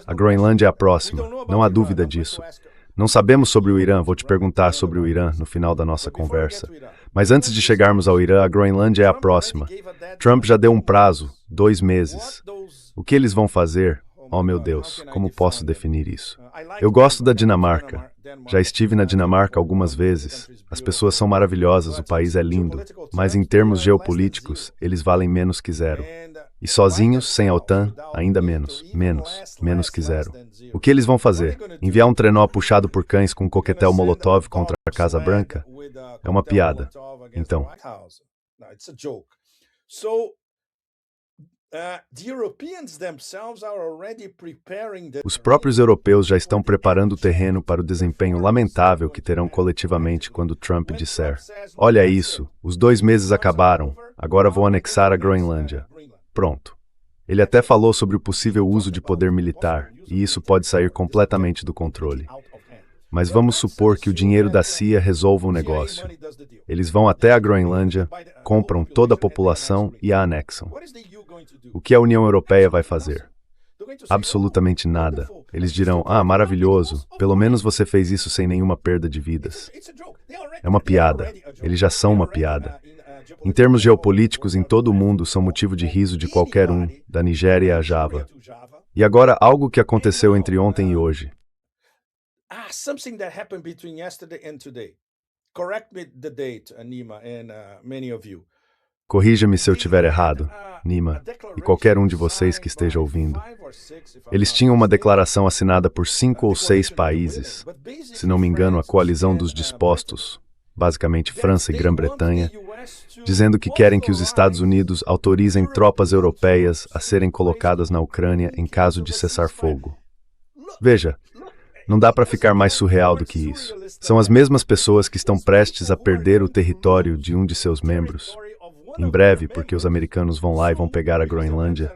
A Groenlândia é a próxima, não há dúvida disso. Não sabemos sobre o Irã, vou te perguntar sobre o Irã no final da nossa conversa. Mas antes de chegarmos ao Irã, a Groenlândia é a próxima. Trump já deu um prazo, 2 meses. O que eles vão fazer? Oh, meu Deus, como posso definir isso? Eu gosto da Dinamarca. Já estive na Dinamarca algumas vezes. As pessoas são maravilhosas, o país é lindo. Mas em termos geopolíticos, eles valem menos que zero. E sozinhos, sem a OTAN, ainda menos que zero. O que eles vão fazer? Enviar um trenó puxado por cães com um coquetel Molotov contra a Casa Branca? É uma piada. Então. Os próprios europeus já estão preparando o terreno para o desempenho lamentável que terão coletivamente quando Trump disser: olha isso, os 2 meses acabaram, agora vou anexar a Groenlândia. Pronto. Ele até falou sobre o possível uso de poder militar, e isso pode sair completamente do controle. Mas vamos supor que o dinheiro da CIA resolva o negócio. Eles vão até a Groenlândia, compram toda a população e a anexam. O que a União Europeia vai fazer? Absolutamente nada. Eles dirão, maravilhoso, pelo menos você fez isso sem nenhuma perda de vidas. É uma piada. Eles já são uma piada. Em termos geopolíticos, em todo o mundo, são motivo de riso de qualquer um, da Nigéria a Java. E agora, algo que aconteceu entre ontem e hoje. Something that happened between yesterday and today. Correct me the date, Nima, and many of you. Corrija-me se eu estiver errado, Nima, e qualquer um de vocês que esteja ouvindo. Eles tinham uma declaração assinada por 5 ou 6 países, se não me engano, a coalizão dos dispostos, basicamente França e Grã-Bretanha, dizendo que querem que os Estados Unidos autorizem tropas europeias a serem colocadas na Ucrânia em caso de cessar-fogo. Veja, não dá para ficar mais surreal do que isso. São as mesmas pessoas que estão prestes a perder o território de um de seus membros. Em breve, porque os americanos vão lá e vão pegar a Groenlândia,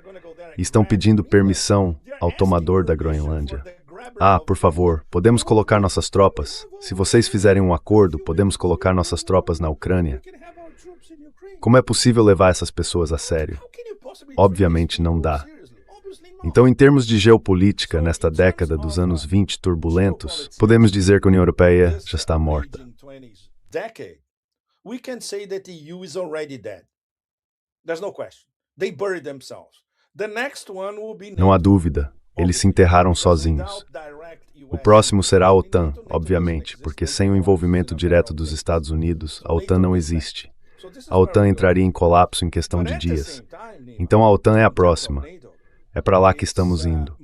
e estão pedindo permissão ao tomador da Groenlândia. Ah, por favor, podemos colocar nossas tropas? Se vocês fizerem um acordo, podemos colocar nossas tropas na Ucrânia? Como é possível levar essas pessoas a sério? Obviamente não dá. Então, em termos de geopolítica, nesta década dos anos 20 turbulentos, podemos dizer que a União Europeia já está morta. Não há dúvida, eles se enterraram sozinhos. O próximo será a OTAN, obviamente, porque sem o envolvimento direto dos Estados Unidos, a OTAN não existe. A OTAN entraria em colapso em questão de dias. Então a OTAN é a próxima. É para lá que estamos indo.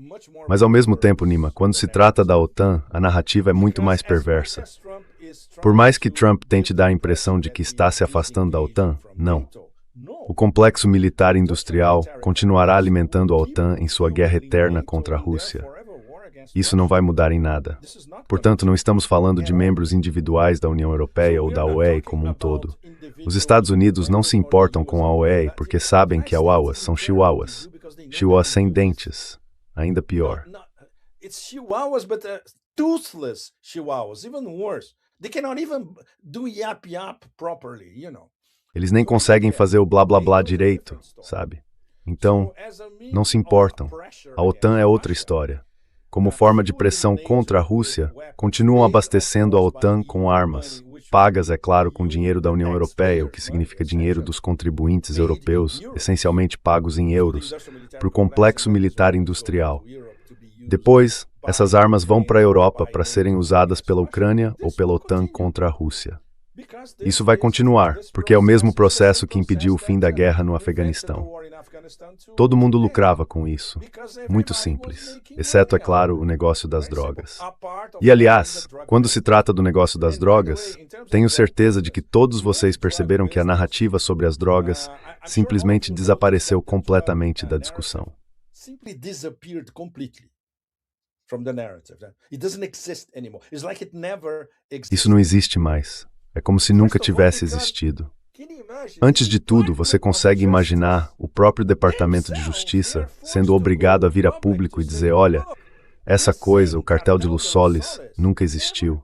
Mas ao mesmo tempo, Nima, quando se trata da OTAN, a narrativa é muito mais perversa. Por mais que Trump tente dar a impressão de que está se afastando da OTAN, não. O complexo militar industrial continuará alimentando a OTAN em sua guerra eterna contra a Rússia. Isso não vai mudar em nada. Portanto, não estamos falando de membros individuais da União Europeia ou da OEA como um todo. Os Estados Unidos não se importam com a OEA porque sabem que chihuahuas são chihuahuas. Chihuahuas sem dentes. Ainda pior. Chihuahuas, but toothless chihuahuas, even worse. They cannot even do yap properly, you know. Eles nem conseguem fazer o blá blá blá direito, sabe? Então, não se importam. A OTAN é outra história. Como forma de pressão contra a Rússia, continuam abastecendo a OTAN com armas, pagas, é claro, com dinheiro da União Europeia, o que significa dinheiro dos contribuintes europeus, essencialmente pagos em euros, para o complexo militar industrial. Depois, essas armas vão para a Europa para serem usadas pela Ucrânia ou pela OTAN contra a Rússia. Isso vai continuar, porque é o mesmo processo que impediu o fim da guerra no Afeganistão. Todo mundo lucrava com isso. Muito simples. Exceto, é claro, o negócio das drogas. E, aliás, quando se trata do negócio das drogas, tenho certeza de que todos vocês perceberam que a narrativa sobre as drogas simplesmente desapareceu completamente da discussão. Isso não existe mais. É como se nunca tivesse existido. Antes de tudo, você consegue imaginar o próprio Departamento de Justiça sendo obrigado a vir a público e dizer, olha, essa coisa, o cartel de Los Soles, nunca existiu.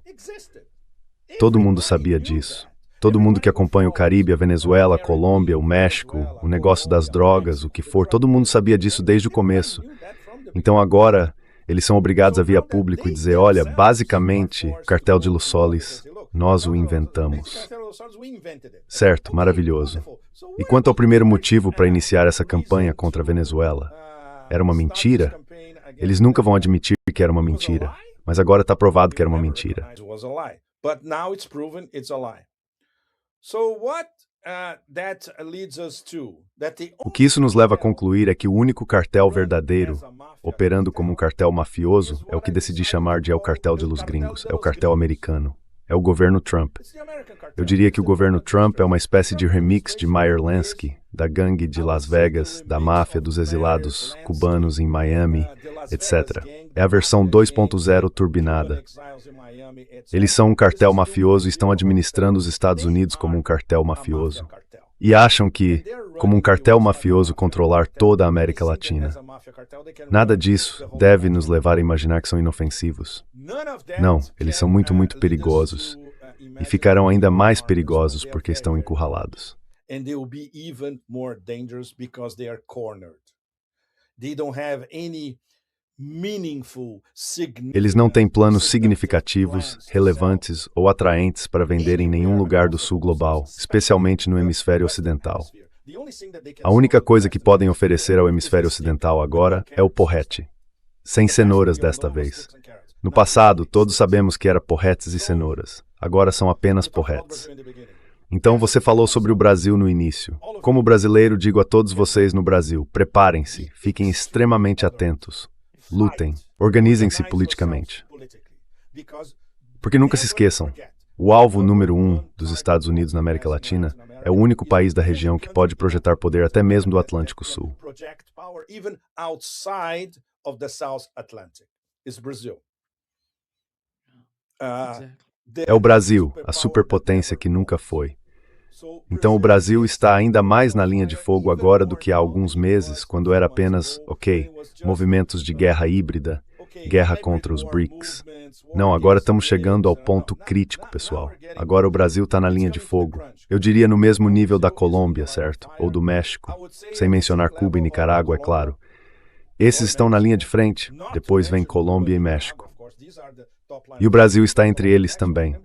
Todo mundo sabia disso. Todo mundo que acompanha o Caribe, a Venezuela, a Colômbia, o México, o negócio das drogas, o que for, todo mundo sabia disso desde o começo. Então agora, eles são obrigados a vir a público e dizer, olha, basicamente, o cartel de Los Soles, nós o inventamos. Certo, maravilhoso. E quanto ao primeiro motivo para iniciar essa campanha contra a Venezuela? Era uma mentira? Eles nunca vão admitir que era uma mentira, mas agora está provado que era uma mentira. O que isso nos leva a concluir é que o único cartel verdadeiro, operando como um cartel mafioso, é o que decidi chamar de o cartel de los gringos, é o cartel americano. É o governo Trump. Eu diria que o governo Trump é uma espécie de remix de Meyer Lansky, da gangue de Las Vegas, da máfia dos exilados cubanos em Miami, etc. É a versão 2.0 turbinada. Eles são um cartel mafioso e estão administrando os Estados Unidos como um cartel mafioso. E acham que, como um cartel mafioso, controlar toda a América Latina. Nada disso deve nos levar a imaginar que são inofensivos. Não, eles são muito, muito perigosos. E ficarão ainda mais perigosos porque estão encurralados. Eles não têm planos significativos, relevantes ou atraentes para vender em nenhum lugar do sul global, especialmente no hemisfério ocidental. A única coisa que podem oferecer ao hemisfério ocidental agora é o porrete. Sem cenouras desta vez. No passado, todos sabemos que era porretes e cenouras. Agora são apenas porretes. Então você falou sobre o Brasil no início. Como brasileiro, digo a todos vocês no Brasil, preparem-se, fiquem extremamente atentos. Lutem, organizem-se politicamente. Porque nunca se esqueçam, O alvo número 1 dos Estados Unidos na América Latina é o único país da região que pode projetar poder até mesmo do Atlântico Sul. É o Brasil, a superpotência que nunca foi. Então o Brasil está ainda mais na linha de fogo agora do que há alguns meses, quando era apenas, movimentos de guerra híbrida, guerra contra os BRICS. Não, agora estamos chegando ao ponto crítico, pessoal. Agora o Brasil está na linha de fogo. Eu diria no mesmo nível da Colômbia, certo? Ou do México, sem mencionar Cuba e Nicarágua, é claro. Esses estão na linha de frente, depois vem Colômbia e México. E o Brasil está entre eles também.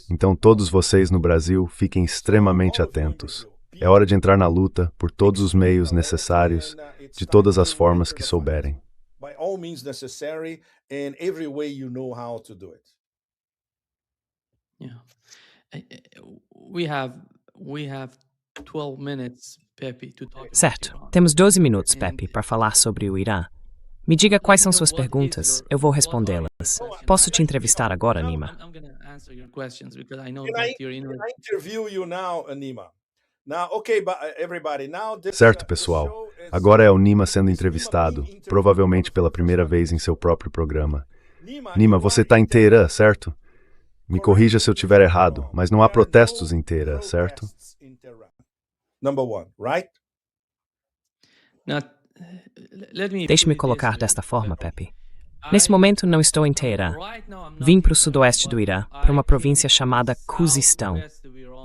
Então todos vocês no Brasil fiquem extremamente atentos. É hora de entrar na luta por todos os meios necessários, de todas as formas que souberem. By all means necessary and every way you know how to do it. Yeah. We have 12 minutes, Pepe, to talk about Certo. Iran. Temos 12 minutos, Pepe, para falar sobre o Irã. Me diga quais são suas perguntas, eu vou respondê-las. Posso te entrevistar agora, Nima? I'm going to answer your questions because I know Can that I you're in interview you now, Nima? Now, but everybody, now Certo, pessoal. Agora é o Nima sendo entrevistado, provavelmente pela primeira vez em seu próprio programa. Nima, você está em Teherã, certo? Me corrija se eu estiver errado, mas não há protestos em Teherã, certo? Number one, right? Deixe-me colocar desta forma, Pepe. Nesse momento, não estou em Teherã. Vim para o sudoeste do Irã, para uma província chamada Khuzistão.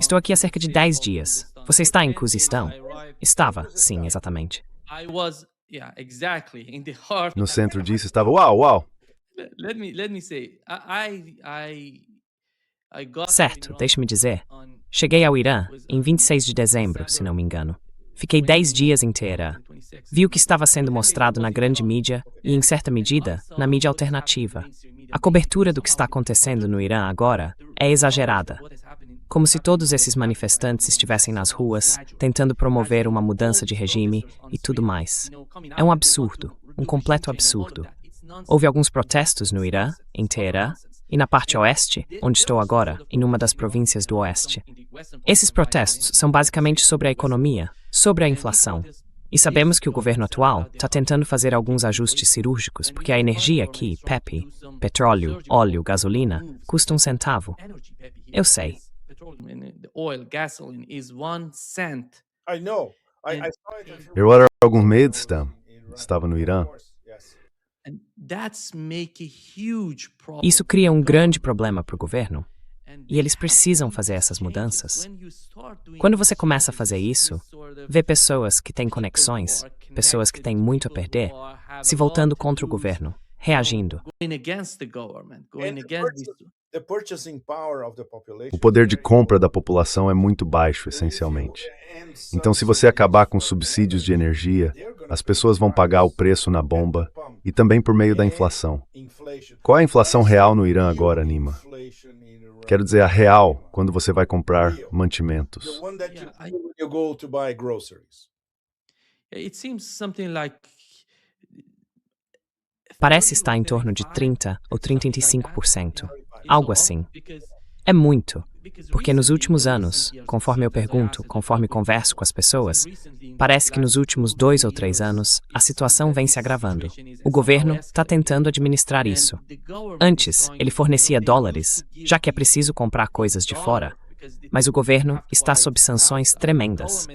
Estou aqui há cerca de 10 dias. Você está em Khuzistão? Estava, sim, exatamente. No centro disso estava, uau! Let me say, I got Certo, deixe-me dizer. Cheguei ao Irã em 26 de dezembro, se não me engano. Fiquei 10 dias em Teherã. Vi o que estava sendo mostrado na grande mídia e, em certa medida, na mídia alternativa. A cobertura do que está acontecendo no Irã agora é exagerada. Como se todos esses manifestantes estivessem nas ruas, tentando promover uma mudança de regime e tudo mais. É um absurdo, um completo absurdo. Houve alguns protestos no Irã, em Teherã, e na parte oeste, onde estou agora, em uma das províncias do oeste. Esses protestos são basicamente sobre a economia, sobre a inflação. E sabemos que o governo atual está tentando fazer alguns ajustes cirúrgicos, porque a energia aqui, Pepe, petróleo, óleo, gasolina, custa 1 centavo. Eu sei. I know. Eu era alguns meses, estava no Irã. Isso cria um grande problema para o governo. E eles precisam fazer essas mudanças. Quando você começa a fazer isso, vê pessoas que têm conexões, pessoas que têm muito a perder, se voltando contra o governo, reagindo. O poder de compra da população é muito baixo, essencialmente. Então, se você acabar com subsídios de energia, as pessoas vão pagar o preço na bomba e também por meio da inflação. Qual é a inflação real no Irã agora, Nima? Quero dizer, a real, quando você vai comprar mantimentos. Parece estar em torno de 30% ou 35%. Algo assim. É muito, porque nos últimos anos, conforme eu pergunto, conforme converso com as pessoas, parece que nos últimos 2 ou 3 anos, a situação vem se agravando. O governo está tentando administrar isso. Antes, ele fornecia dólares, já que é preciso comprar coisas de fora, mas o governo está sob sanções tremendas.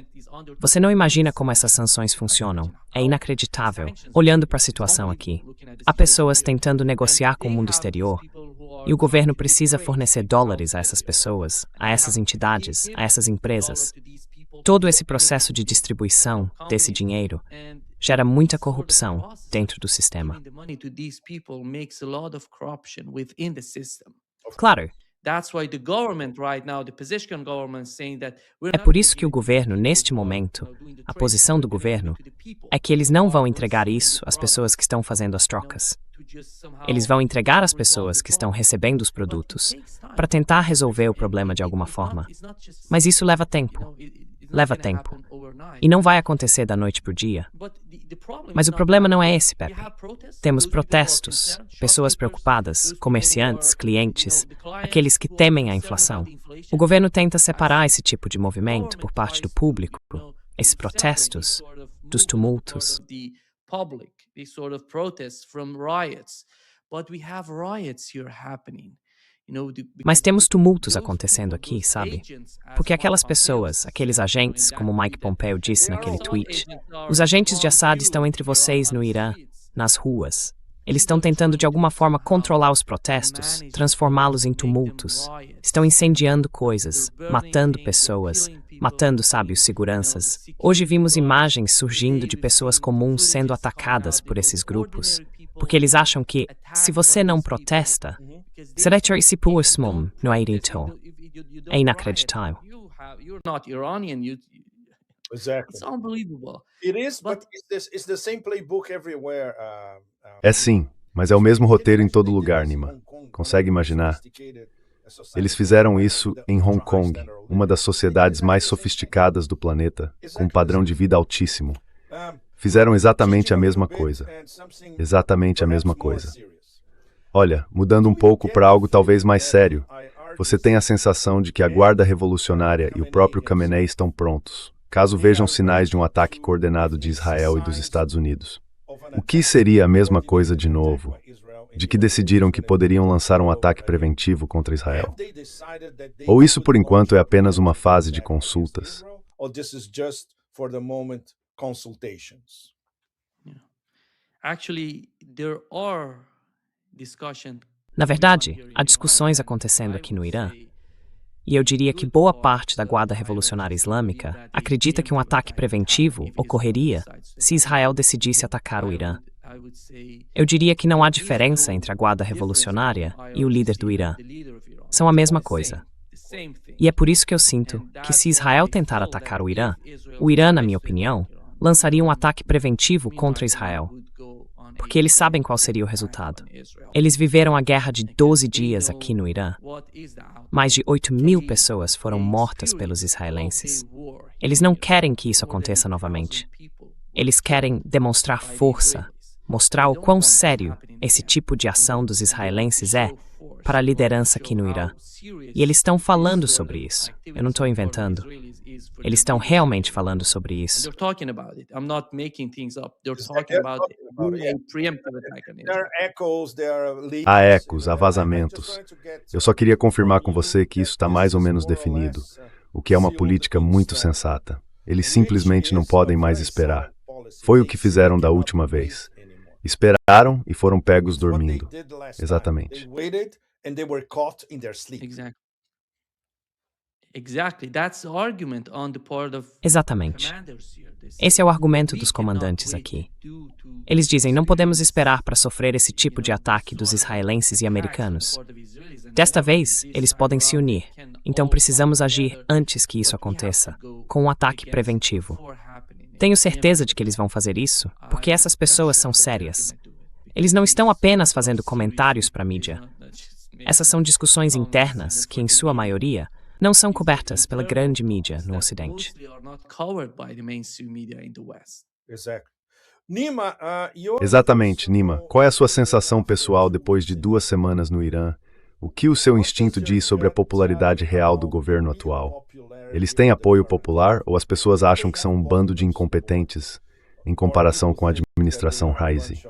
Você não imagina como essas sanções funcionam. É inacreditável. Olhando para a situação aqui, há pessoas tentando negociar com o mundo exterior, e o governo precisa fornecer dólares a essas pessoas, a essas entidades, a essas empresas. Todo esse processo de distribuição desse dinheiro gera muita corrupção dentro do sistema. Claro. É por isso que o governo, neste momento, a posição do governo, é que eles não vão entregar isso às pessoas que estão fazendo as trocas. Eles vão entregar às pessoas que estão recebendo os produtos para tentar resolver o problema de alguma forma. Mas isso leva tempo. leva tempo. E não vai acontecer da noite para o dia. Mas o problema não é esse, Pepe. Temos protestos, pessoas preocupadas, comerciantes, clientes, aqueles que temem a inflação. O governo tenta separar esse tipo de movimento por parte do público, esses protestos, dos tumultos. Mas temos tumultos acontecendo aqui, sabe? Porque aquelas pessoas, aqueles agentes, como Mike Pompeo disse naquele tweet, os agentes de Assad estão entre vocês no Irã, nas ruas. Eles estão tentando de alguma forma controlar os protestos, transformá-los em tumultos. Estão incendiando coisas, matando pessoas, matando, sabe, os seguranças. Hoje vimos imagens surgindo de pessoas comuns sendo atacadas por esses grupos, porque eles acham que, se você não protesta, será que esse puosmom no airito? É inacreditável. Exactly. It's unbelievable. It is, but it's the same playbook everywhere. É sim, mas é o mesmo roteiro em todo lugar, Nima. Consegue imaginar? Eles fizeram isso em Hong Kong, uma das sociedades mais sofisticadas do planeta, com um padrão de vida altíssimo. Fizeram exatamente a mesma coisa. Exatamente a mesma coisa. Olha, mudando um pouco para algo talvez mais sério, você tem a sensação de que a Guarda Revolucionária e o próprio Khamenei estão prontos, caso vejam sinais de um ataque coordenado de Israel e dos Estados Unidos. O que seria a mesma coisa de novo, de que decidiram que poderiam lançar um ataque preventivo contra Israel? Ou isso, por enquanto, é apenas uma fase de consultas? Na verdade, há discussões acontecendo aqui no Irã. E eu diria que boa parte da Guarda Revolucionária Islâmica acredita que um ataque preventivo ocorreria se Israel decidisse atacar o Irã. Eu diria que não há diferença entre a Guarda Revolucionária e o líder do Irã. São a mesma coisa. E é por isso que eu sinto que se Israel tentar atacar o Irã, na minha opinião, lançaria um ataque preventivo contra Israel. Porque eles sabem qual seria o resultado. Eles viveram a guerra de 12 dias aqui no Irã. Mais de 8.000 pessoas foram mortas pelos israelenses. Eles não querem que isso aconteça novamente. Eles querem demonstrar força, mostrar o quão sério esse tipo de ação dos israelenses é para a liderança aqui no Irã. E eles estão falando sobre isso. Eu não estou inventando. Eles estão realmente falando sobre isso. Há ecos, há vazamentos. Eu só queria confirmar com você que isso está mais ou menos definido, o que é uma política muito sensata. Eles simplesmente não podem mais esperar. Foi o que fizeram da última vez. Esperaram e foram pegos dormindo. Exatamente. Exatamente. Esse é o argumento dos comandantes aqui. Eles dizem, não podemos esperar para sofrer esse tipo de ataque dos israelenses e americanos. Desta vez, eles podem se unir. Então precisamos agir antes que isso aconteça, com um ataque preventivo. Tenho certeza de que eles vão fazer isso, porque essas pessoas são sérias. Eles não estão apenas fazendo comentários para a mídia. Essas são discussões internas que, em sua maioria, não são cobertas pela grande mídia no Ocidente. Exatamente, Nima. Qual é a sua sensação pessoal depois de 2 semanas no Irã? O que o seu instinto diz sobre a popularidade real do governo atual? Eles têm apoio popular ou as pessoas acham que são um bando de incompetentes em comparação com a administração Raisi?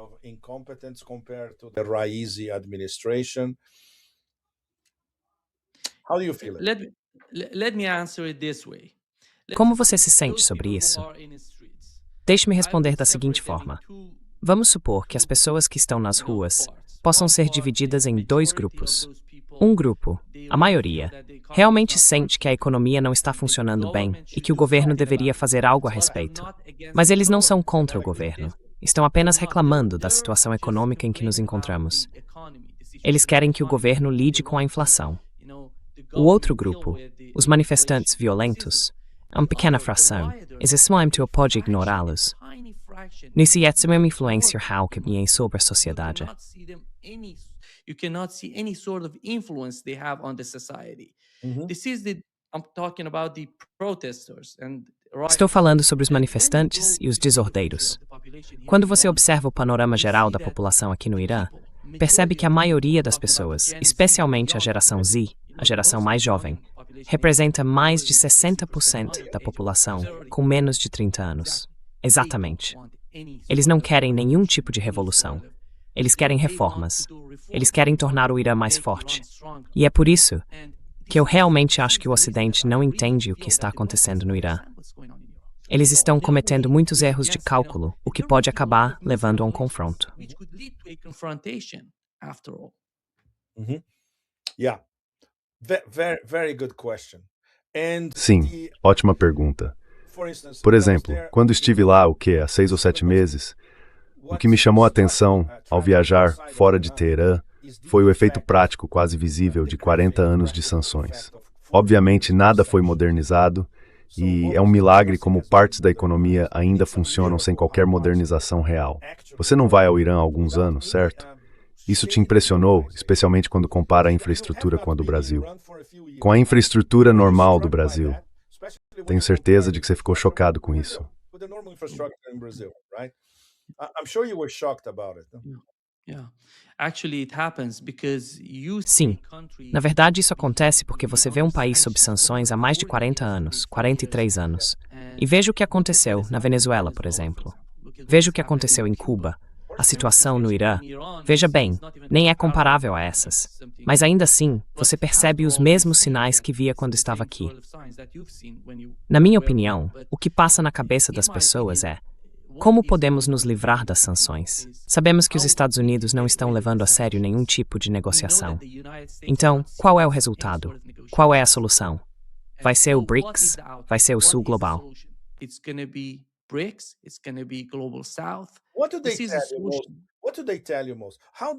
Como você se sente sobre isso? Deixe-me responder da seguinte forma. Vamos supor que as pessoas que estão nas ruas possam ser divididas em 2 grupos. Um grupo, a maioria, realmente sente que a economia não está funcionando bem e que o governo deveria fazer algo a respeito. Mas eles não são contra o governo. Estão apenas reclamando da situação econômica em que nos encontramos. Eles querem que o governo lide com a inflação. O outro grupo, os manifestantes violentos, é uma pequena fração. Existe-me pode ignorá-los. Nisso é uma influência real que tem sobre a sociedade. You cannot see any sort of influence they have on the society. This is I'm talking about the protesters and Estou falando sobre os manifestantes e os desordeiros. Quando você observa o panorama geral da população aqui no Irã, percebe que a maioria das pessoas, especialmente a geração Z, a geração mais jovem, representa mais de 60% da população com menos de 30 anos. Exatamente. Eles não querem nenhum tipo de revolução. Eles querem reformas. Eles querem tornar o Irã mais forte. E é por isso que eu realmente acho que o Ocidente não entende o que está acontecendo no Irã. Eles estão cometendo muitos erros de cálculo, o que pode acabar levando a um confronto. Yeah. Very good question. Sim, ótima pergunta. Por exemplo, quando estive lá, há 6 ou 7 meses, o que me chamou a atenção ao viajar fora de Teherã foi o efeito prático quase visível de 40 anos de sanções. Obviamente, nada foi modernizado e é um milagre como partes da economia ainda funcionam sem qualquer modernização real. Você não vai ao Irã há alguns anos, certo? Isso te impressionou, especialmente quando compara a infraestrutura com a do Brasil. Com a infraestrutura normal do Brasil. Tenho certeza de que você ficou chocado com isso. Sim, na verdade isso acontece porque você vê um país sob sanções há mais de 40 anos, 43 anos. E veja o que aconteceu na Venezuela, por exemplo. Veja o que aconteceu em Cuba. A situação no Irã, veja bem, nem é comparável a essas. Mas ainda assim, você percebe os mesmos sinais que via quando estava aqui. Na minha opinião, o que passa na cabeça das pessoas é: como podemos nos livrar das sanções? Sabemos que os Estados Unidos não estão levando a sério nenhum tipo de negociação. Então, qual é o resultado? Qual é a solução? Vai ser o BRICS? Vai ser o Sul Global?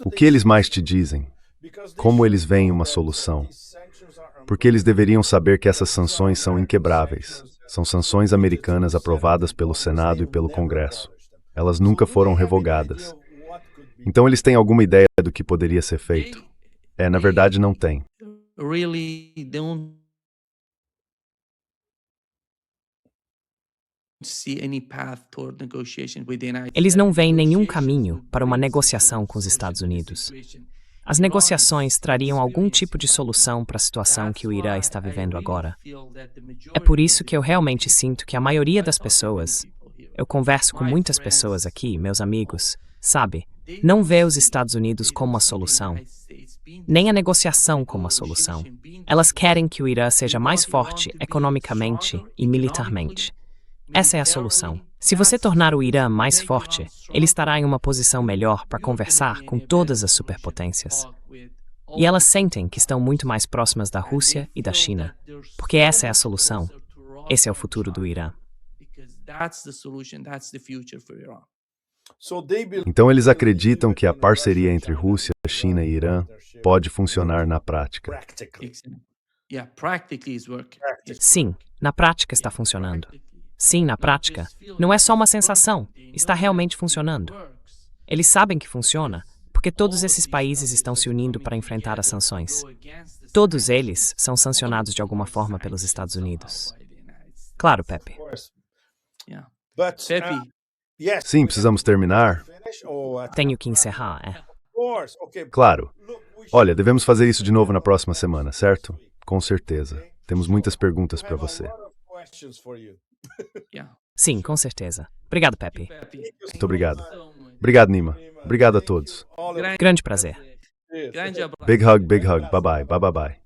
O que eles mais te dizem? Como eles veem uma solução? Porque eles deveriam saber que essas sanções são inquebráveis. São sanções americanas aprovadas pelo Senado e pelo Congresso. Elas nunca foram revogadas. Então eles têm alguma ideia do que poderia ser feito? Na verdade não tem. Eles não veem nenhum caminho para uma negociação com os Estados Unidos. As negociações trariam algum tipo de solução para a situação que o Irã está vivendo agora. É por isso que eu realmente sinto que a maioria das pessoas, eu converso com muitas pessoas aqui, meus amigos, sabe, não vê os Estados Unidos como a solução, nem a negociação como a solução. Elas querem que o Irã seja mais forte economicamente e militarmente. Essa é a solução. Se você tornar o Irã mais forte, ele estará em uma posição melhor para conversar com todas as superpotências. E elas sentem que estão muito mais próximas da Rússia e da China, porque essa é a solução. Esse é o futuro do Irã. Então eles acreditam que a parceria entre Rússia, China e Irã pode funcionar na prática. Sim, na prática está funcionando. Sim, na prática. Não é só uma sensação. Está realmente funcionando. Eles sabem que funciona, porque todos esses países estão se unindo para enfrentar as sanções. Todos eles são sancionados de alguma forma pelos Estados Unidos. Claro, Pepe. Sim, precisamos terminar. Tenho que encerrar, Claro. Olha, devemos fazer isso de novo na próxima semana, certo? Com certeza. Temos muitas perguntas para você. Sim, com certeza. Obrigado, Pepe. Muito obrigado. Obrigado, Nima. Obrigado a todos. Grande prazer. Big hug, bye bye, bye bye bye.